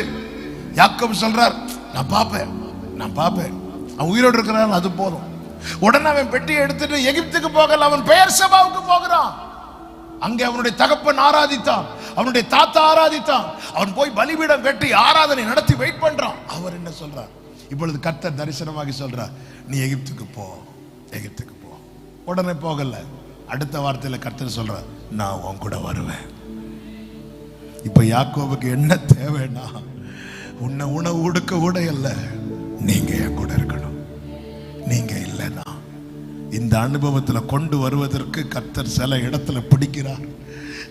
யாக்கோபு சொல்றார், நான் பாப்பேன், அவன் உயிரோடு இருக்கிறான், அது போதும். உடனே அவன் பெட்டியை எடுத்துட்டு எகிப்துக்கு போகல, அவன் பெயர் சபாவுக்கு போகிறான். அங்கே அவனுடைய தகப்பன் ஆராதித்தான், அவனுடைய தாத்தா ஆராதித்தான். அவன் போய் பலிபீடம் கட்டி ஆராதனை நடத்தி வெயிட் பண்றான். அவர் என்ன சொல்றார்? இப்பொழுது கர்த்தர் தரிசனமாகி சொல்றார், நீ எகிப்துக்கு போ. உடனே போகல. அடுத்த வார்த்தையில கர்த்தர் சொல்றார், நான் உன் கூட வருவேன். இப்ப யாக்கோபுக்கு என்ன தேவைன்னா, உன்னை உணவு உடுக்க உடை அல்ல, நீங்க என் கூட இருக்கணும். நீங்க இல்லைன்னா இந்த அனுபவத்துல கொண்டு வருவதற்கு கர்த்தர் சில இடத்துல பிடிக்கிறார்,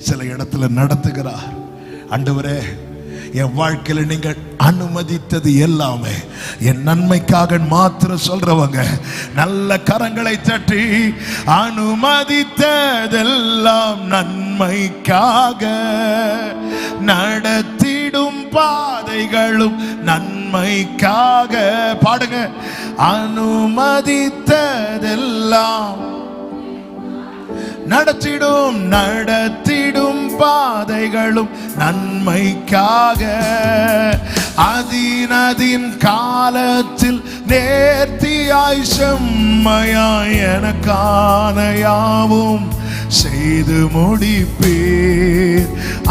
சில இடத்துல நடத்துகிறார். ஆண்டவரே, என் வாழ்க்கையில நீங்கள் அனுமதித்தது எல்லாமே என் நன்மைக்காக மாத்திரம் சொல்றவங்க நல்ல கரங்களை தட்டி, அனுமதித்ததெல்லாம் நன்மைக்காக, நடத்திடும் பாதைகளும் நன்மைக்காக. பாடுங்க, அனுமதித்ததெல்லாம் நடத்திடும் பாதைகளும் நன்மைக்காக, அதினதின் காலத்தில் நேர்த்தியாய் செம்மையாய் எனக்கான யாவும் செய்து முடிப்பீர்.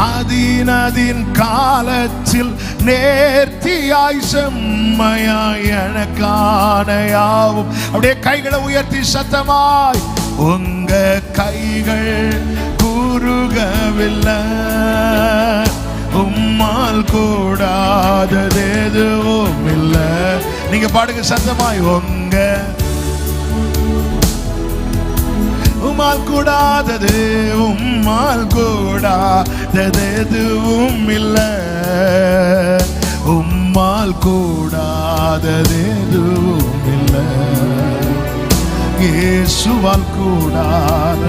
அதினதின் காலத்தில் நேர்த்தியாய் செம்மையாய் எனக்கான யாவும். அப்படியே கைகளை உயர்த்தி சத்தமாய், உங்க கைகள் குறுகவில்லை, உம்மால் கூடாதது எதுவும் இல்லை. நீங்க பாடுங்க சத்தமாய், உம்மால் கூடாதது, உம்மால் கூடாதது எதுவும் இல்லை, உம்மால் கூடாதது எதுவும் இல்லை, இயேசுவால் கூடாத.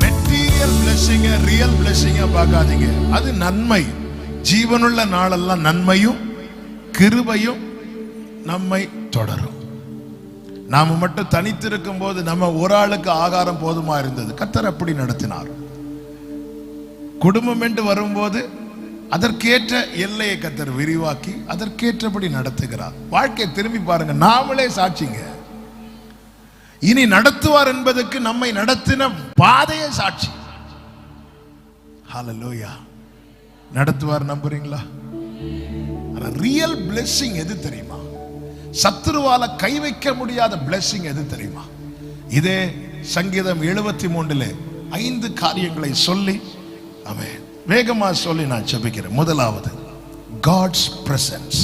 மெட்டீரியல் பிளெஸிங் ரியல் பிளெஸிங் பார்க்காதீங்க. அது நன்மை. ஜீவனுள்ள நாளெல்லாம் நன்மையும் கிருபையும் நம்மை தொடரும். நாம மட்டும் தனித்திருக்கும் போது நம்ம ஒரு ஆளுக்கு ஆகாரம் போதுமா இருந்தது. கர்த்தர் அப்படி நடத்தினார். குடும்பம் என்று வரும்போது அதற்கேற்ற எல்லையை கர்த்தர் விரிவாக்கி அதற்கேற்றபடி நடத்துகிறார். வாழ்க்கையை திரும்பி பாருங்க, நாமளே சாட்சிங்க. இனி நடத்துவார் என்பதற்கு நம்மை நடத்தின பாதையே சாட்சி. ஹல்லேலூயா. நடத்துவார் நம்புறீங்களா? ரியல் பிளெஸிங் எது தெரியுமா? சத்துருவால கை வைக்க முடியாத பிளெஸிங் எது தெரியுமா? இதே சங்கீதம் 73 5 காரியங்களை சொல்லி, ஆமென், வேகமா சொல்லி நான் ஜெபிக்கிறேன். முதலாவது, God's presence.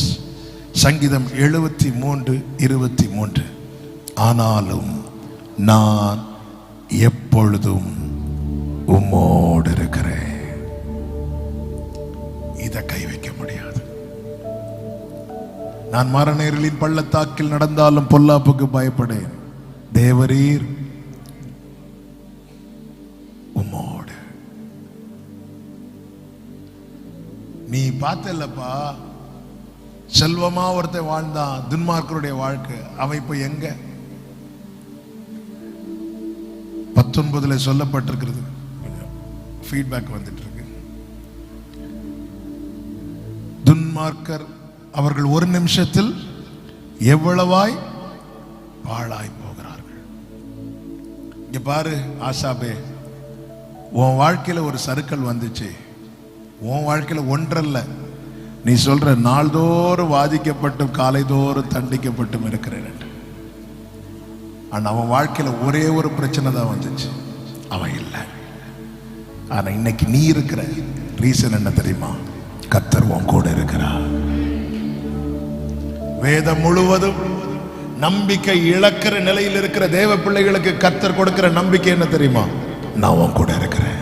சங்கீதம் 73:23. ஆனாலும் நான் எப்பொழுதும் உம்மோடு இருக்கிறேன். இதை கை வைக்க முடியாது. நான் மரண இருளின் பள்ளத்தாக்கில் நடந்தாலும் பொல்லாப்புக்கு பயப்படேன், தேவரீர் உம்மோடு. நீ பார்த்தல்லப்பா, செல்வமா ஒருத்தன் வாழ்ந்தான், துன்மார்க்கருடைய வாழ்க்கை. அவன் இப்ப எங்க? 19 சொல்லப்பட்டிருக்கிறது. ஃபீட்பேக் வந்துட்டு இருக்கு. துன்மார்க்கர் அவர்கள் ஒரு நிமிஷத்தில் எவ்வளவாய் பாழாய் போகிறார்கள். இங்க பாரு ஆசாபே, உன் வாழ்க்கையில ஒரு சறுக்கல் வந்துச்சு. உன் வாழ்க்கையில ஒன்றல்ல, நீ சொல்ற நாள்தோறும் வாதிக்கப்பட்டும் காலைதோறும் தண்டிக்கப்பட்டும் இருக்கிறேன். ஆனா அவன் வாழ்க்கையில ஒரே ஒரு பிரச்சனை தான் வந்துச்சு, அவன் இல்லை. ஆனா இன்னைக்கு நீ இருக்கிற ரீசன் என்ன தெரியுமா? கர்த்தர் உன் கூட இருக்கிறார். வேதம் முழுவதும் நம்பிக்கை இழக்கிற நிலையில் இருக்கிற தேவ பிள்ளைகளுக்கு கர்த்தர் கொடுக்கிற நம்பிக்கை என்ன தெரியுமா? நான் உன் கூட இருக்கிறேன்.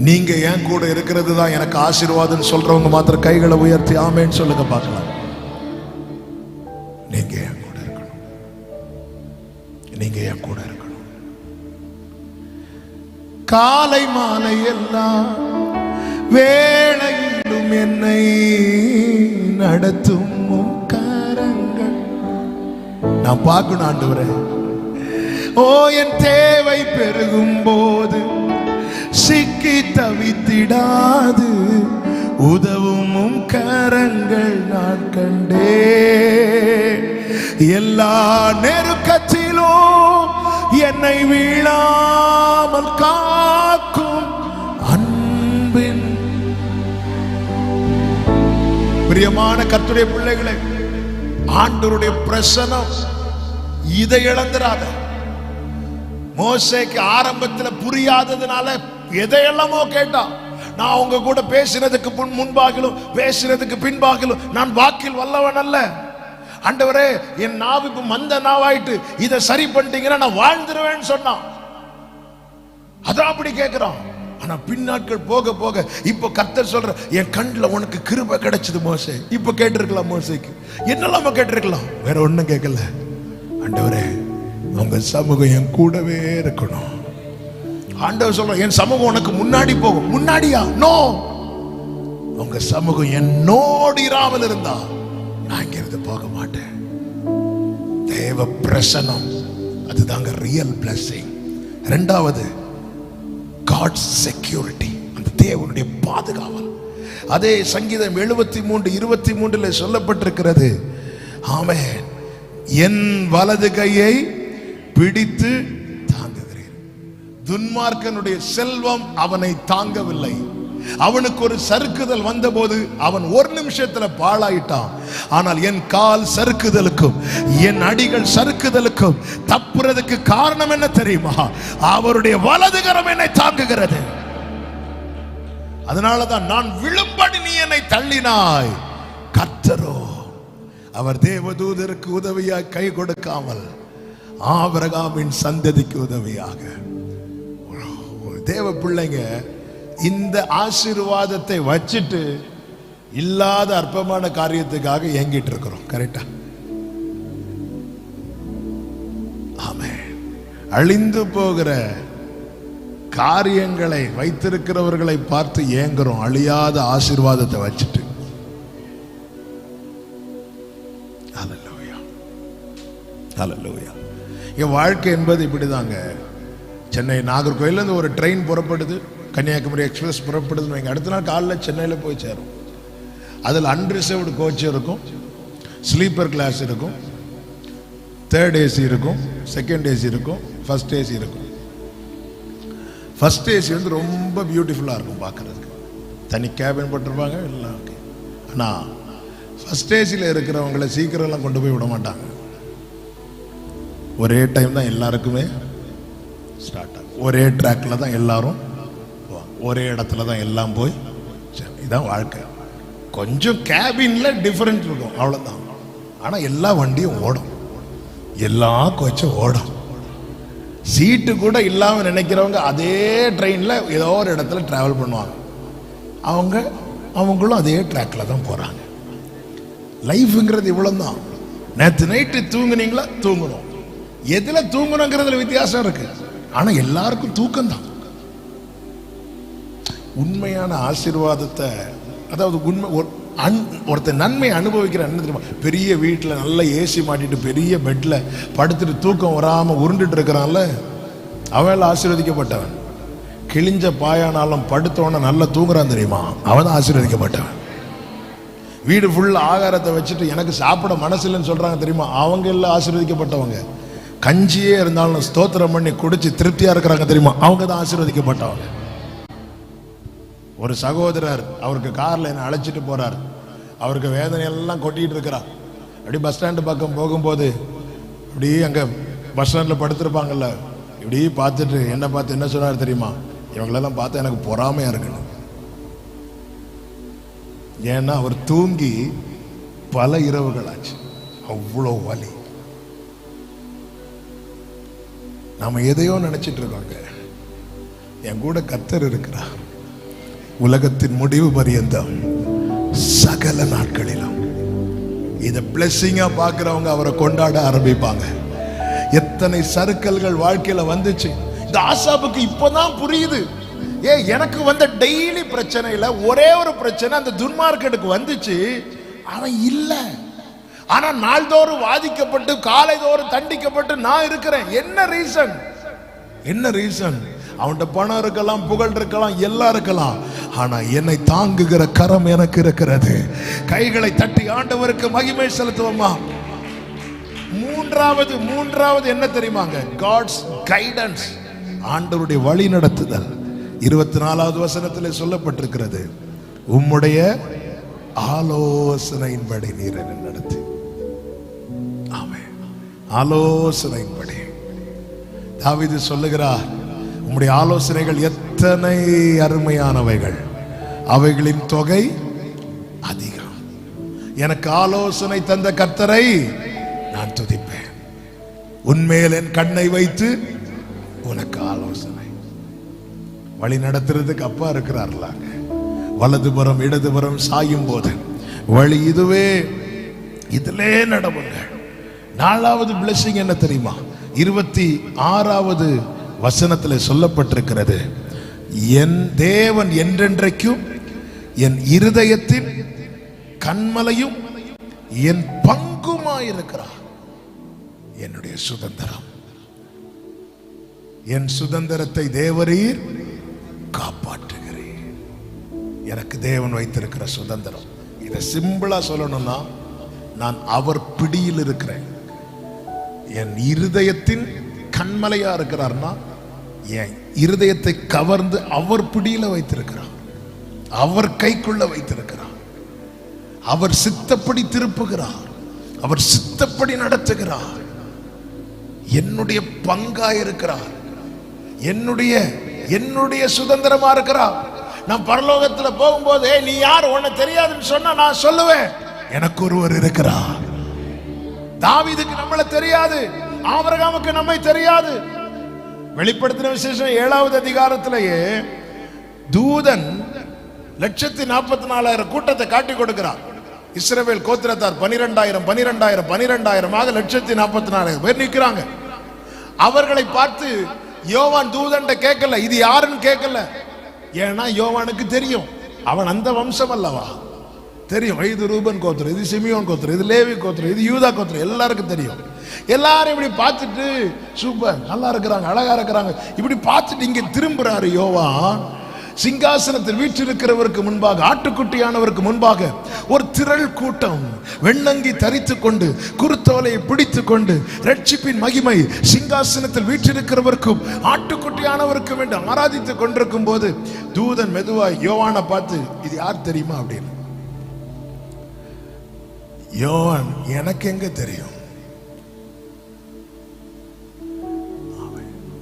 நீங்க என் கூட இருக்கிறது தான் எனக்கு ஆசீர்வாதம் சொல்றவங்க மாத்திரம் கைகளை உயர்த்தி ஆமேன்னு சொல்லுங்க பார்க்கலாம். நீங்க என் கூட இருக்கணும், நீங்க என் கூட இருக்கணும். காலை மாலை எல்லாம் வேளையிலும் என்னை நடத்தும் கரங்கள். நான் பார்க்கணும் ஆண்டவரே. ஓ, என் தேவை பெருகும் போது சிக்கி தவித்திடாது உதவும் கரங்கள் நான் கண்டே. எல்லா நெருக்கத்திலும் என்னை வீழாமல் காக்கும் அன்பின். பிரியமான கர்த்தருடைய பிள்ளைகளே, ஆண்டவருடைய பிரசன்னம் இதை இழந்துராத. மோசேக்கு ஆரம்பத்தில் புரியாததுனால எதையெல்லாமோ கேட்டான். நான் உங்க கூட பேசினதுக்கு முன்பாகிலும் பேசினதுக்கு பின்பாகிலும் நான் வாக்கில் வல்லவன் அல்ல. ஆண்டவரே, என் நாவு இப்ப மந்த நாவாயிட்டு, இதை சரி பண்ணிட்டீங்கன்னா நான் வாழ்ந்துருவேன்னு சொன்னான். அதான் அப்படி கேட்கிறான். ஆனா பின்னாட்கள் போக போக இப்ப கர்த்தர் சொல்ற, என் கண்ணுல உனக்கு கிருபை கிடைச்சது மோசே. இப்ப கேட்டிருக்கலாம் மோசேக்கு, என்னெல்லாம கேட்டிருக்கலாம், வேற ஒண்ணும் கேட்கல. ஆண்டவரே, உங்க சமூகம் என் கூடவே இருக்கணும். ஆண்டவர் சொல்ற, என் சமூகம் உனக்கு முன்னாடி போகும். முன்னாடியா? நோ, உங்க சமூகம் என்னோடு இராமல் இருந்தா நான் இங்கிருந்து போக மாட்டேன். தேவ பிரசன்னம், அதுதாங்க ரியல் பிளெஸிங். இரண்டாவது, God's security. தேவனுடைய பாதுகாவல். அதே சங்கீதம் 73:23 சொல்லப்பட்டிருக்கிறது, ஆமென், என் வலது கையை பிடித்து தாங்குகிறேன். துன்மார்க்கனுடைய செல்வம் அவனை தாங்கவில்லை. அவனுக்கு ஒரு சறுக்குதல் வந்தபோது அவன் ஒரு நிமிஷத்துல பாழாயிட்டான். ஆனால் என் கால் சறுக்குதலுக்கும் என் அடிகள் சறுக்குதலுக்கும் தப்புறதுக்கு காரணம் என்ன தெரியுமா? அவருடைய வலதுகரம் என்னை தாங்குகிறது. அதனாலதான் நான் விழும்படி நீ என்னை தள்ளினாய், கர்த்தரோ அவர் தேவதூதருக்கு உதவியாக கை கொடுக்காமல் ஆபிரகாமின் சந்ததிக்கு உதவியாக. தேவ பிள்ளைங்க, இந்த ஆசீர்வாதத்தை வச்சிட்டு இல்லாத அற்பமான காரியத்துக்காக ஏங்கிட்டு இருக்கிறோம். கரெக்டா? ஆமென். அழிந்து போகிற காரியங்களை வைத்திருக்கிறவர்களை பார்த்து ஏங்குறோம், அழியாத ஆசீர்வாதத்தை வச்சுட்டு. ஹல்லேலூயா, ஹல்லேலூயா. என் வாழ்க்கை என்பது இப்படிதாங்க. சென்னை நாகர்கோயிலேருந்து ஒரு ட்ரெயின் புறப்படுது, கன்னியாகுமரி எக்ஸ்பிரஸ் புறப்படுதுன்னு வைங்க. அடுத்த நாள் காலையில் சென்னையில் போய் சேரும். அதில் அன்ரிசர்வ்டு கோச் இருக்கும், ஸ்லீப்பர் கிளாஸ் இருக்கும், தேர்ட் ஏசி இருக்கும், செகண்ட் ஏசி இருக்கும், ஃபர்ஸ்ட் ஏசி இருக்கும். ஃபர்ஸ்ட் ஏசி வந்து ரொம்ப பியூட்டிஃபுல்லாக இருக்கும் பார்க்குறதுக்கு, தனி கேபின் போட்டிருப்பாங்க எல்லாம். ஆனால் ஃபர்ஸ்ட் ஏசியில் இருக்கிறவங்களை சீக்கிரம்லாம் கொண்டு போய் விட மாட்டாங்க. ஒரே டைம் தான் எல்லாருக்குமே ஸ்டார்ட் ஆகும், ஒரே ட்ராக்கில் தான் எல்லாரும், ஒரே இடத்துல தான் எல்லாம் போய். இதுதான் வாழ்க்கை. கொஞ்சம் கேபினில் டிஃப்ரெண்ட் இருக்கும், அவ்வளோதான். ஆனால் எல்லா வண்டியும் ஓடும், எல்லா கோச்சும் ஓடும். சீட்டு கூட இல்லாமல் நினைக்கிறவங்க அதே ட்ரெயினில் ஏதோ ஒரு இடத்துல ட்ராவல் பண்ணுவாங்க. அவங்களும் அதே ட்ராக்கில் தான் போகிறாங்க. லைஃபுங்கிறது இவ்வளோதான். நேற்று நைட்டு தூங்குனீங்களா? தூங்கணும். எதில் தூங்கணுங்கிறதுல வித்தியாசம் இருக்கு, ஆனால் எல்லாருக்கும் தூக்கம் தான். உண்மையான ஆசீர்வாதத்தை, அதாவது உண்மை ஒருத்தர் நன்மை அனுபவிக்கிற என்ன தெரியுமா? பெரிய வீட்டில் நல்ல ஏசி மாட்டிட்டு பெரிய பெட்டில் படுத்துட்டு தூக்கம் வராமல் உருண்டுட்டு இருக்கிறான்ல, அவன் ஆசீர்வதிக்கப்பட்டவன். கிழிஞ்ச பாயானாலும் படுத்தவன நல்லா தூங்குறான் தெரியுமா? அவன் தான் ஆசீர்வதிக்கப்பட்டவன். வீடு ஃபுல்லாக ஆகாரத்தை வச்சுட்டு எனக்கு சாப்பிட மனசு இல்லைன்னு சொல்றாங்க தெரியுமா? அவங்க எல்லாம் ஆசீர்வதிக்கப்பட்டவங்க. கஞ்சியே இருந்தாலும் ஸ்தோத்திரம் பண்ணி குடிச்சு திருப்தியா இருக்கிறாங்க தெரியுமா? அவங்க தான் ஆசீர்வதிக்கப்பட்டவங்க. ஒரு சகோதரர் அவருக்கு காரில் என்னை அழைச்சிட்டு போறார். அவருக்கு வேதனையெல்லாம் கொட்டிட்டு இருக்கிறார். அப்படி பஸ் ஸ்டாண்டு பக்கம் போகும்போது இப்படி அங்கே பஸ் ஸ்டாண்டில் படுத்திருப்பாங்கல்ல, இப்படி பார்த்துட்டு என்ன பார்த்து என்ன சொன்னார் தெரியுமா? இவங்களெல்லாம் பார்த்தா எனக்கு பொறாமையா இருக்கணும். ஏன்னா அவர் தூங்கி பல இரவுகள் ஆச்சு, அவ்வளோ வலி. நாம எதையோ நினைச்சிட்டு இருக்கோங்க. என் கூட கர்த்தர் இருக்கிறார். உலகத்தின் முடிவு பரியந்தம் சகல நாட்களிலும் இதை பிளெஸிங்கா பார்க்கிறவங்க அவரை கொண்டாட ஆரம்பிப்பாங்க. எத்தனை சறுக்கல்கள் வாழ்க்கையில வந்துச்சு. இந்த ஆசாபுக்கு இப்பதான் புரியுது. எனக்கு வந்த டெய்லி பிரச்சனையில ஒரே ஒரு பிரச்சனை அந்த துன்மார்க்கனுக்கு வந்துச்சு. அவன் இல்ல, ஆனா நாள்தோறும் வாதிக்கப்பட்டு காலைதோறும் தண்டிக்கப்பட்டு நான் இருக்கிறேன். என்ன ரீசன்? என்ன ரீசன்? அவன்கிட்ட பணம் இருக்கலாம், புகழ் இருக்கலாம், எல்லாம் இருக்கலாம், ஆனா என்னை தாங்குகிற கரம் எனக்கு இருக்கிறது. கைகளை தட்டி ஆண்டவருக்கு மகிமை செலுத்துவோமா? மூன்றாவது என்ன தெரியுமாங்க? காட்ஸ் கைடன்ஸ், ஆண்டவருடைய வழி நடத்துதல். 24வது வசனத்தில் சொல்லப்பட்டிருக்கிறது, உம்முடைய ஆலோசனையின்படி நீர் என்னை நடத்தி. ஆமென். ஆலோசனையின்படி தாவீது சொல்லுகிறார், உம்முடைய ஆலோசனைகள் எத்தனை அருமையானவைகள், அவைகளின் தொகை அதிகம். எனக்கு ஆலோசனை தந்த கர்த்தரை நான் துதிப்பேன். உன்மேல் என் கண்ணை வைத்து உனக்கு ஆலோசனை. வழி நடத்துறதுக்கு அப்பா இருக்கிறார்களாங்க. வலதுபுறம் இடதுபுறம் சாயும் போது வழி இதுவே, இதிலே நடவுங்க. 4வது பிளெஸிங் என்ன தெரியுமா? 26வது வசனத்தில் சொல்லப்பட்டிருக்கிறது, என் தேவன் என்றென்றைக்கும் என் இருதயத்தின் கண்மலையும் என் பங்குமாயிருக்கிறார். என்னுடைய சுதந்திரம், என் சுதந்திரத்தை தேவரீர் காப்பாற்றுகிறேன். எனக்கு தேவன் வைத்திருக்கிற சுதந்திரம். இதை சிம்பிளா சொல்லணும்னா, நான் அவர் பிடியில் இருக்கிறேன். என் இருதயத்தின் கண்மலையா இருக்கிறார்னா, என் இருதயத்தை கவர்ந்து அவர் பிடியில வைத்திருக்கிறார், அவர் கைக்குள்ள வைத்திருக்கிறார், அவர் சித்தப்படி திருப்புகிறார், அவர் சித்தப்படி நடத்துகிறார், என்னுடைய பங்கா இருக்கிறார், என்னுடைய சுதந்திரமா இருக்கிறார். நான் பரலோகத்துல போகும்போது, நீ யார், உன்னை தெரியாதுன்னு சொன்னா நான் சொல்லுவேன், எனக்கு ஒருவர் இருக்கிறார். தாவீதுக்கு நம்மள தெரியாது, ஆபிரகாமுக்கு நம்மை தெரியாது. வெளிப்படுத்தின விசேஷம் 7வது அதிகாரத்திலேயே தூதன் 144,000 கூட்டத்தை காட்டி கொடுக்கிறார். இஸ்ரவேல் கோத்திரத்தார் 12,000 144,000 பேர் நிற்கிறாங்க. அவர்களை பார்த்து யோவான் தூதன்ட்ட கேட்கல, இது யாருன்னு கேட்கல. ஏன்னா யோவானுக்கு தெரியும், அவன் அந்த வம்சம் அல்லவா, தெரியும். இது ரூபன் கோத்திரம், இது சிமியோன் கோத்திரம், இது லேவி கோத்திரம், இது யூதா கோத்திரம், எல்லாருக்கும் தெரியும். எல்லாரும் இப்படி பார்த்துட்டு சூப்பர், நல்லா இருக்கிறாங்க, அழகா இருக்கிறாங்க, இப்படி பார்த்துட்டு இங்க திரும்புறாரு யோவான். சிங்காசனத்தில் வீற்றிருக்கிறவருக்கு முன்பாக, ஆட்டுக்குட்டியானவருக்கு முன்பாக ஒரு திரள் கூட்டம் வெண்ணங்கி தரித்து கொண்டு, குருத்தோலையை பிடித்து கொண்டு, ரட்சிப்பின் மகிமை சிங்காசனத்தில் வீற்றிருக்கிறவருக்கும் ஆட்டுக்குட்டியானவருக்கும் என்று ஆராதித்துக் கொண்டிருக்கும் போது தூதன் மெதுவாய் யோவானை பார்த்து, இது யார் தெரியுமா அப்படின்னு. யோவான், எனக்கு எங்க தெரியும்,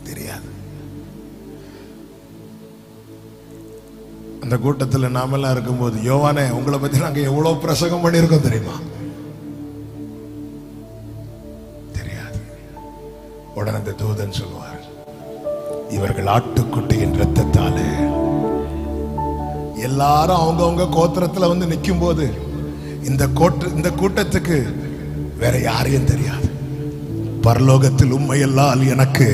தெரியாது. அந்த கூட்டத்தில் நாமெல்லாம் இருக்கும்போது, யோவானே உங்களை பத்தி நாங்க எவ்வளவு பிரசங்கம் பண்ணியிருக்கோம் தெரியுமா, தெரியாது. உடனே அந்த தூதன் சொல்வார், இவர்கள் ஆட்டுக்குட்டியின் இரத்தத்தாலே. எல்லாரும் அவங்கவுங்க கோத்திரத்துல வந்து நிற்கும் போது இந்த கூட்டத்துக்கு வேற யாரையும் தெரியாது. பரலோகத்தில் உண்மையெல்லாம் எனக்கு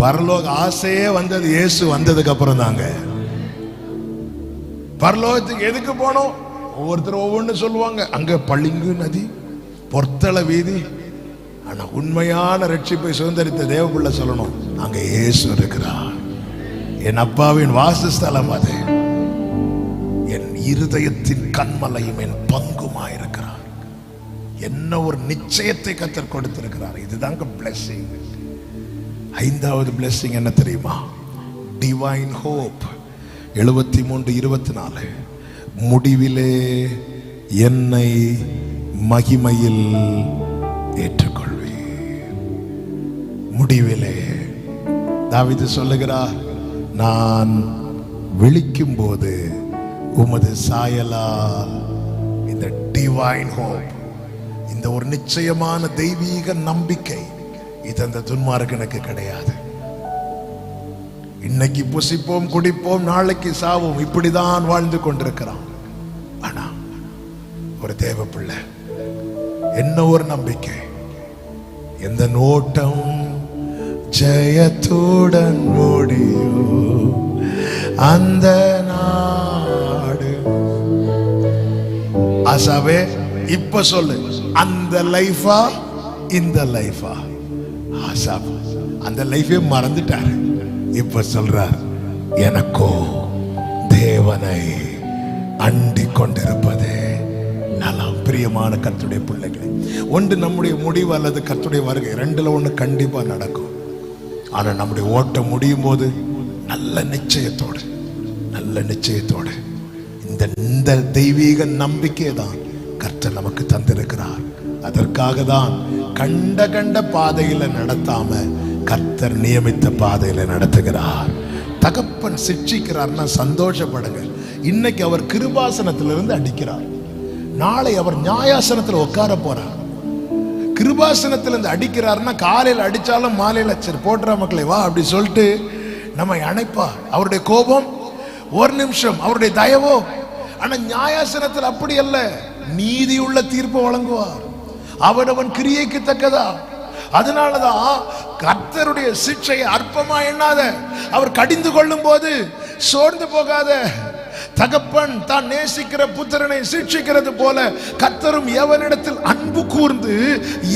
பரலோக ஆசையே வந்தது இயேசு வந்ததுக்கு அப்புறம் தாங்க. பரலோகத்துக்கு எதுக்கு போனோம், ஒவ்வொருத்தரும் ஒவ்வொன்று சொல்லுவாங்க. அங்க பளிங்கு நதி, பொர்த்தள வீதி. ஆனா உண்மையான ரட்சிப்பை சுதந்திரித்த தேவக்குள்ள சொல்லணும், அங்க இயேசு இருக்கிறார். என் அப்பாவின் வாசஸ்தலம் அது, என் இருதயத்தின் கண்மலையும் என் பங்குமாயிருக்கிறார். என்ன ஒரு நிச்சயத்தை கர்த்தர் கொடுத்திருக்கிறார். இதுதாங்க பிளெஸிங். 5வது பிளெஸிங் என்ன தெரியுமா, டிவைன் ஹோப். 73:24 முடிவிலே என்னை மகிமையில் ஏற்றுக்கொள்வீர். முடிவிலே தாவீது சொல்லுகிறார், நான் விழிக்கும் போது உமது சாயலால். இந்த டிவைன் ஹோப், இந்த ஒரு நிச்சயமான தெய்வீக நம்பிக்கை, இது அந்த துன்மார்க்கனுக்கு கிடையாது. இன்னைக்கு புசிப்போம், குடிப்போம், நாளைக்கு சாவோம், இப்படிதான் வாழ்ந்து கொண்டிருக்கிறான். ஆனா ஒரு தேவ பிள்ளை, என்ன ஒரு நம்பிக்கை, எந்த நோட்டம் ஜெயத்துடன் முடியும் அந்த நாடு. ஆசாவே இப்ப சொல்லு, அந்த லைஃபா இந்த லைஃபா? ஆசாப் அந்த லைஃபே மறந்துட்டாரு. இப்ப சொல்றார், எனக்கோ தேவனை அண்டி கொண்டிருப்பதே நலம். பிரியமான கர்த்தருடைய பிள்ளைகளே, ஒன்று நம்முடைய முடிவு அல்லது கர்த்தருடைய வருகை, ரெண்டுல ஒண்ணு கண்டிப்பா நடக்கும். ஆனா நம்முடைய ஓட்டம் முடியும் போது நல்ல நிச்சயத்தோடு இந்த தெய்வீக நம்பிக்கை தான் கர்த்தர் நமக்கு தந்திருக்கிறார். அதற்காக தான் கண்ட பாதையில நடத்தாம கர்த்தர் நியமித்த பாதையில நடத்துகிறார். தகப்பன் சிட்சிக்கிறார்னா சந்தோஷப்படுங்க. இன்னைக்கு அவர் கிருபாசனத்திலிருந்து அடிக்கிறார், நாளை அவர் நியாயாசனத்தில் உட்கார போறார். கிருபாசனத்திலிருந்து அடிக்கிறார்னா காலையில் அடிச்சாலும் மாலையில் சரி போடுற மக்களை வா அப்படி சொல்லிட்டு நம்மை அணைப்பார். அவருடைய கோபம் ஒரு நிமிஷம், அவருடைய தயவோ. ஆனா நியாயாசனத்தில் அப்படி அல்ல, நீதியுள்ள தீர்ப்பு வழங்குவார், அவனவன் கிரியைக்கு தக்கதா. அதனாலதான் கர்த்தருடைய சிக்ஷையை அற்பமா எண்ணாத, அவர் கடிந்து கொள்ளும் போது சோர்ந்து போகாத. தகப்பன் தான் நேசிக்கிற புத்திரனை சிக்ஷிக்கிறது போல கர்த்தரும் எவனிடத்தில் அன்பு கூர்ந்து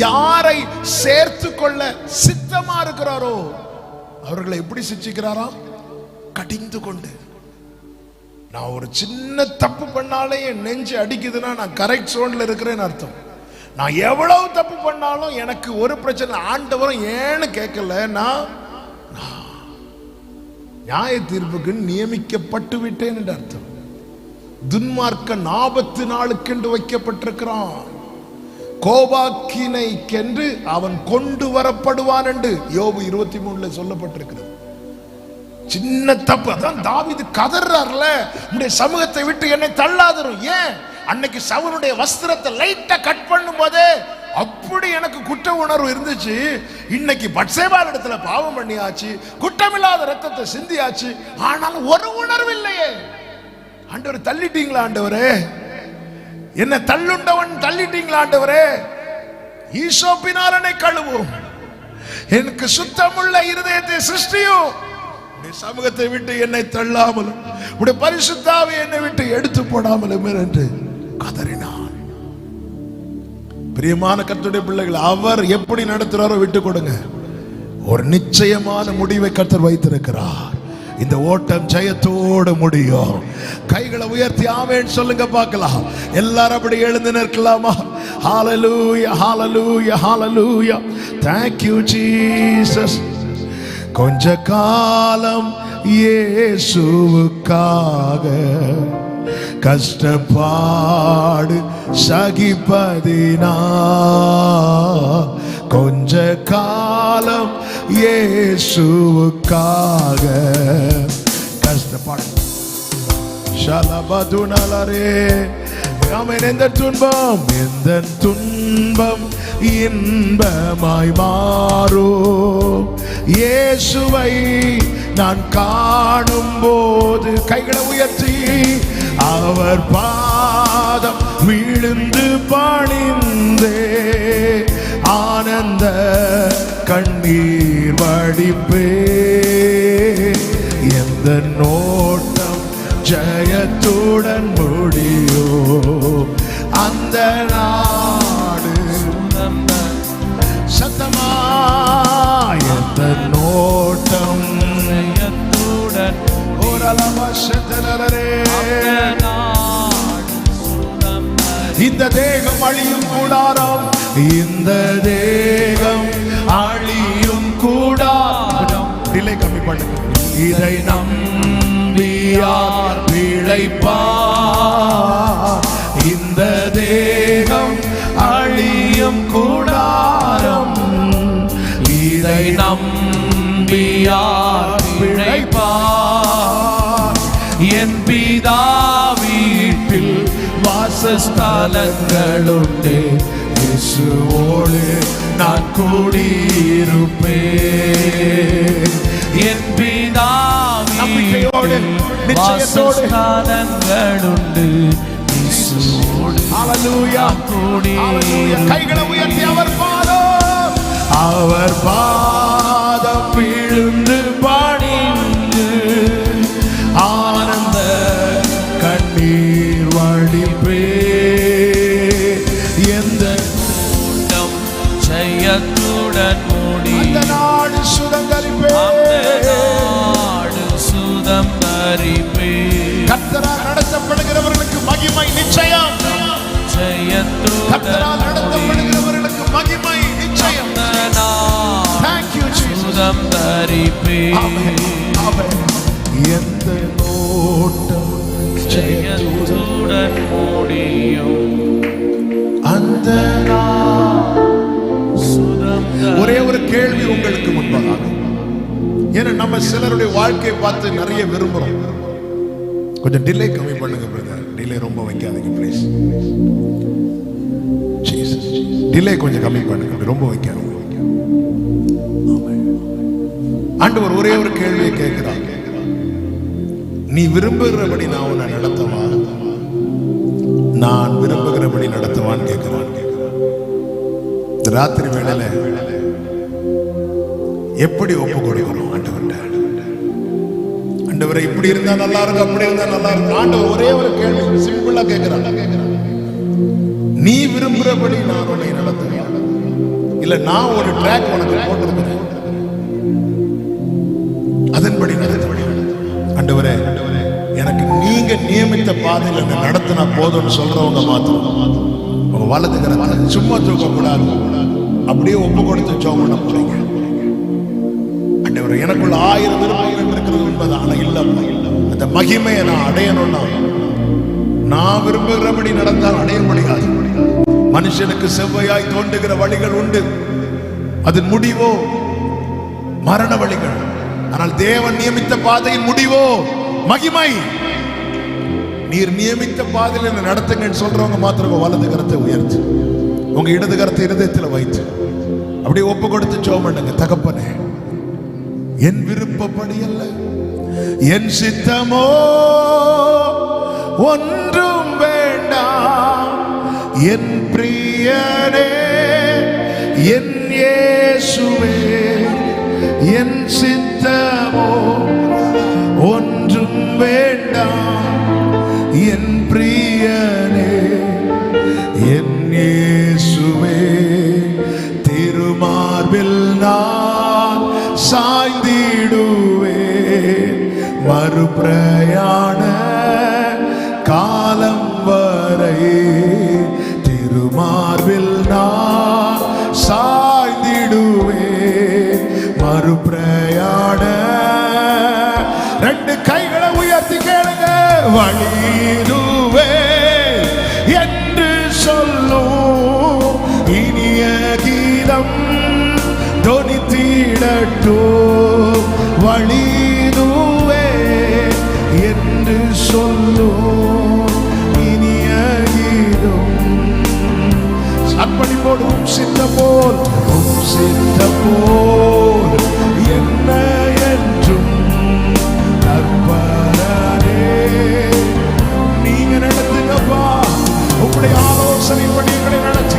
யாரை சேர்த்து கொள்ள சித்தமா இருக்கிறாரோ அவர்களை எப்படி சிக்ஷிக்கிறாரா? கடிந்து கொண்டு. நான் ஒரு சின்ன தப்பு பண்ணாலே என் நெஞ்சு அடிக்குதுன்னா நான் கரெக்ட் சோன்ல இருக்கிறேன்னு அர்த்தம். நான் எவ்வளவு தப்பு பண்ணாலும் எனக்கு ஒரு பிரச்சனை, ஆண்டவரும் ஏன்னு கேட்கல, நான் நியாய தீர்ப்புக்கு நியமிக்கப்பட்டு விட்டேன் என்று அர்த்தம். துன்மார்க்கன் ஆபத்து நாளுக்கென்று வைக்கப்பட்டிருக்கிறான், கோபாக்கினைக்கென்று அவன் கொண்டு வரப்படுவான் என்று யோபு 23 சொல்லப்பட்டிருக்கிறது. சின்ன தப்பு, அதான் தாவீது கதறார்ல, உன்னுடைய சமூகத்தை விட்டு என்னை தள்ளாதரும். ஏன்? அன்னைக்கு சவுலுடைய வஸ்திரத்தை லைட்டா கட் பண்ணும் போதே அப்படி எனக்கு குற்ற உணர்வு இருந்துச்சு. இன்னைக்கு பட்சேபால் இடத்துல பாவம் பண்ணியாச்சு, குற்றமில்லாத ரத்தத்தை சிந்தியாச்சு, ஆனாலும் ஒரு உணர்வு இல்லையே. ஆண்டவர் தள்ளிட்டீங்களா ஆண்டவரே? என்ன தள்ளுண்டவன் தள்ளிட்டீங்களா ஆண்டவரே? ஈசோப்பினால் என்னை கழுவும், எனக்கு சுத்தமுள்ள இருதயத்தை சிருஷ்டியும், சமூகத்தை விட்டு என்னை தள்ளாமலும் உடைய பரிசுத்தாவை என்னை விட்டு எடுத்து போடாமலும் என்று கதறினான். பிரியமான கர்த்தருடைய பிள்ளைகள், அவர் எப்படி நடத்துறாரோ விட்டு கொடுங்க. ஒரு நிச்சயமான முடிவை கர்த்தர் வைத்திருக்கிறார். இந்த ஓட்டம் ஜெயத்தோடு முடியும். கைகளை உயர்த்தி ஆமென் சொல்லுங்க பார்க்கலாம். எல்லாரும் அப்படி எழுந்து நிற்கலாமா? ஹalleluya hallelujah hallelujah. Thank you Jesus. கொஞ்ச காலம் இயேசுவுக்காக கஷ்டப்பாடு சகிப்பதினா, கொஞ்ச காலம் இயேசுவுக்காக கஷ்டப்பாடு ஷலபதுனலரே. ஆமென். எந்த துன்பம் இன்பமாய் மாறும். இயேசுவை நான் காணும் போது கைகளை உயர்த்தி அவர் பாதம் விழுந்து பணிந்தே ஆனந்த கண்ணீர் வடிப்பே. எந்த நோட்டம் ஜெயத்துடன் முடியோ அந்த நாடு சத்தமா. எந்த நோட்டம் ஜெயத்துடன் இந்த தேகம் அழியும் கூடாரம், இந்த தேகம் அழியும் கூடாரம். டிலே கம்மி பண்ணுங்க. இதை நம்பியார் பிழைப்பார், இந்த தேகம் அழியும் கூடாரம். இதை நம்பியார் பிழைப்பார். என் பிதா வீட்டில் வாசஸ்தலங்களுண்டே, இயேசுவோடு நான் கூடியிருப்பேன். என் பிதா வீட்டில் வாசஸ்தலங்களுண்டு, இயேசுவோடு நான் கூடியிருப்பேன். கைகளை உயர்த்தி அவர் பாதம் விழுந்து பணிந்து ஆனந்த கண்ணீர் வடிப்பே. எந்த கூட்டம் ஜெயத்துடன் மூடி அந்த நாடு சுதந்தரிப்பே, நாடு சுதந்தரிப்பே. கர்த்தரால் நடத்தப்படுகிறவர்களுக்கு மகிமை நிச்சயம். கர்த்தரால் நடத்தப்படுகிறவர்களுக்கு மகிமை நிச்சயம். Thank you Jesus. Amen. Amen. எந்த நோட்டம் ஜெயத்துடன் முடியும் அந்த ஒரே ஒரு கேள்வி உங்களுக்கு முன்பாக. ஏன்னா நம்ம சிலருடைய வாழ்க்கையை பார்த்து நிறைய விரும்புறோம். கொஞ்சம் டிலே கம்மி பண்ணுங்க பிரதர், டிலே ரொம்ப வைக்காதீங்க ப்ளீஸ். டிலே கொஞ்சம் கம்மி பண்ணுங்க, ரொம்ப வைக்காதீங்க. ஆண்டவர் ஒரே ஒரு கேள்வியை கேட்கிறார், நீ விரும்புகிறபடி நான் உன்னை நடத்தவா, நான் விரும்புகிறபடி நடத்துவான்னு கேட்கிறான். இந்த ராத்திரி வேளையில எப்படி ஒப்பு கொடுக்கணும் ஆண்டவர்கிட்ட? ஆண்டவரை இப்படி இருந்தா நல்லா இருக்கும், அப்படி இருந்தா நல்லா இருக்கும். ஆண்டவர் ஒரே ஒரு கேள்வி சிம்பிளா கேட்கிறான், நீ விரும்புகிறபடி நான் உன்னை நடத்துவேன், இல்ல நான் ஒரு ட்ராக் உனக்கு போட்டிருக்கிறேன் அதன்படி நடத்துவேன். ஆண்டவரே எனக்கு நீங்க நீங்க நியமித்த பாதையில் என்ன நடத்தினா போதும்னு சொல்றவங்க மாத்திரம் உங்க வலது கரத்தை சும்மா தூக்க கூடாது, அப்படியே ஒப்பு கொடுத்து ஜெபம் பண்ண போறீங்க. ஆண்டவரே, எனக்குள்ள 1000 விருப்பங்கள் இருக்கிறது என்பது, ஆனா இல்லப்பா, அந்த மகிமையை நான் அடையணும்னா நான் விரும்புகிறபடி நடந்தால் அடைய முடியாது. மனுஷனுக்கு செவ்வையாய் தோன்றுகிற வழிகள் உண்டு, அதன் முடிவோ மரண வழிகள். ஆனால் தேவன் நியமித்த பாதையின் முடிவோ மகிமை. நீர் நியமித்த பாதையில் என்ன நடத்துங்கன்னு சொல்றவங்க மாத்திரம் வலது கரத்தை உயர்த்து, உங்க இடது கரத்தை இருதயத்தில் வைத்து அப்படியே ஒப்பு கொடுத்து ஜெபம் பண்ணுங்க. தகப்பனே, என் விருப்பப்படி அல்ல, என் சித்தமோ ஒன்றும் வேண்டாம், என் பிரியனே, என் இயேசுவே, என் சித்தமோ ஒன்றும் வேண்டாம், என் பிரியனே, என் இயேசுவே, திருமார்பில் நான் சாய்ந்திடுவேன், மறுபிரயாண காலம் வரை திருமார்பில் நான் சாய்ந்திடுவேன், மறுபிரயாண. 2 கைகளை உயர்த்தி கேளுங்க. வழிதுவே என்று சொல்லும் இனிய கீதம் தொனித்திடட்டும், வழிதுவே என்று சொல்லும் இனிய கீதம். அர்ப்பணிப்போடு உம் சித்தம் போல், உம் சித்தம் போல் என்ன என்றும் நற்பரனே நீங்க நடத்துங்கப்பா. உங்களுடைய ஆலோசனைப்படி எங்களை நடத்தி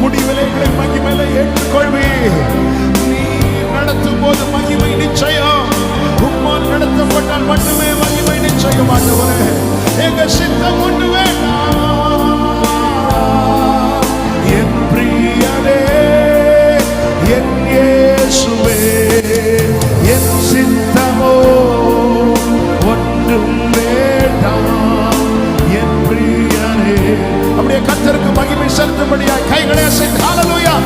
முடிவிலே எங்களை மகிமையில ஏற்றுக்கொள்வி. நீ நடத்தும் போது மகிமை நிச்சயம். உம்மால் நடத்தப்பட்டால் மட்டுமே மகிமை நிச்சயம். ஆண்டவரே, எங்க சித்தம் ஒன்று வேண்டாம், என் பிரியனே, என் இயேசுவே, என் சித்தமோ ஒன்றும் வேண்டாம், என் பிரியனே. அப்படியே கர்த்தருக்கு மகிமை செலுத்தும்படியாய் கைகளை அசைத்து ஹல்லேலூயா.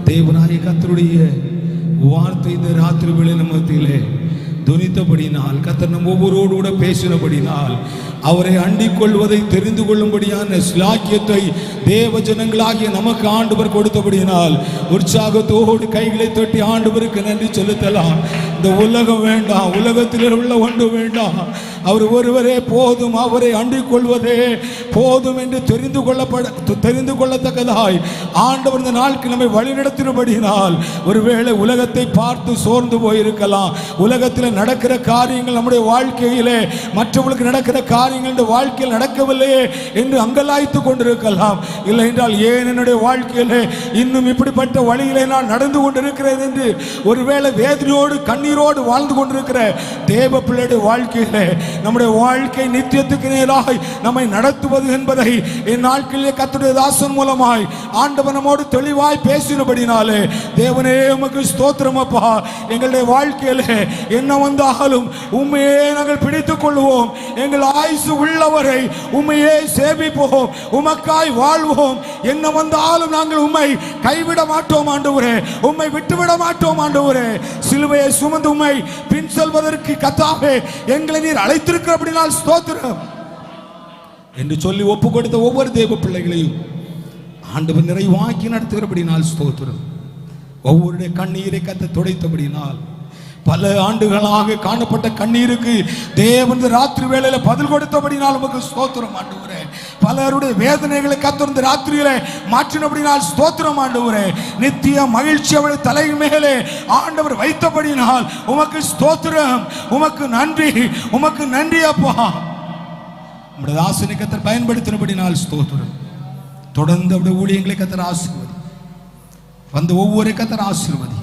தேவனாய கர்த்தருடைய வார்த்தை இந்த ராத்திரி வேளை மத்தியிலே துணித்தபடினால், கர்த்தர் நம் ஒவ்வொருவரோடு கூட பேசினபடினால், அவரை அண்டிக் கொள்வதை தெரிந்து கொள்ளும்படியான ஸ்லாக்கியத்தை தேவ ஜனங்களாகிய நமக்கு ஆண்டவர் கொடுத்தபடியினால் உற்சாகத்தோடு கைகளை தட்டி ஆண்டவருக்கு நன்றி செலுத்தலாம். இந்த உலகம் வேண்டாம், உலகத்தில் உள்ள ஒன்று வேண்டாம், அவர் ஒருவரே போதும், அவரை அண்டிக் கொள்வதே போதும் என்று தெரிந்து கொள்ளத்தக்கதாய் ஆண்டவர் இந்த நாளுக்கு நம்மை வழிநடத்தினபடியினால், ஒருவேளை உலகத்தை பார்த்து சோர்ந்து போயிருக்கலாம், உலகத்தில் நடக்கிற காரியங்கள் நம்முடைய வாழ்க்கையிலே மற்றவர்களுக்கு நடக்கிற காரியங்கள் இந்த வாழ்க்கையில் நடக்கவில்லையே என்று அங்கலாய்த்து கொண்டிருக்கலாம். இல்லை என்றால் ஏன் என்னுடைய வாழ்க்கையிலே இன்னும் இப்படிப்பட்ட வழியிலே நான் நடந்து கொண்டிருக்கிறேன் என்று ஒருவேளை வேதனையோடு கண்ணீரோடு வாழ்ந்து கொண்டிருக்கிற தேவ பிள்ளையுடைய வாழ்க்கையிலே நம்முடைய வாழ்க்கை நித்தியத்துக்கு நேராய் நம்மை நடத்துவது என்பதை என் நாட்களிலே கர்த்தருடைய தாசன் மூலமாய் ஆண்டவர் நம்மோடு தெளிவாய் பேசினபடினாலே தேவனே உமக்கு ஸ்தோத்திரம் அப்பா. எங்களுடைய வாழ்க்கையிலே என்ன வந்தாலும் உம்மையே நாங்கள் பிடித்துக் கொள்வோம், எங்கள் ஆயுசு உள்ளவரை உம்மையே சேவிப்போம், உமக்காய் வாழ்வோம். என்ன வந்தாலும் நாங்கள் உம்மை கைவிட மாட்டோம் ஆண்டவரே, உம்மை விட்டுவிட மாட்டோம் ஆண்டவரே. சிலுவையை சுமந்து உம்மை பின் செல்வதற்கு கர்த்தாவே எங்களை நீர் அழைத்திருக்கிறபடினால் ஸ்தோத்திரம் என்று சொல்லி ஒப்பு கொடுத்த ஒவ்வொரு தேவ பிள்ளைகளையும் ஆண்டவர் நிறைவாக்கி நடத்துகிறபடினால் ஸ்தோத்திரம். ஒவ்வொருடைய கண்ணீரை கத்த துடைத்தபடினால், பல ஆண்டுகளாக காணப்பட்ட கண்ணீருக்கு தேவன் ராத்திரி வேளையில பதில் கொடுத்தபடினால் உமக்கு ஸ்தோத்திரம் ஆண்டவரே. பலருடைய வேதனைகளை கர்த்தர் ராத்திரியிலே மாற்றினபடினால் ஸ்தோத்திரம் ஆண்டவரே. நித்திய மகிழ்ச்சி அவருடைய தலை மேலே ஆண்டவர் வைத்தபடினால் உமக்கு ஸ்தோத்திரம், உமக்கு நன்றி, உமக்கு நன்றி அப்பா. நம்முடைய தாசனை கர்த்தர் பயன்படுத்தினபடினால் ஸ்தோத்திரம். தொடர்ந்து அவருடைய ஊழியங்களை கர்த்தர் ஆசீர்வதி, வந்த ஒவ்வொரு கர்த்தர் ஆசீர்வதி.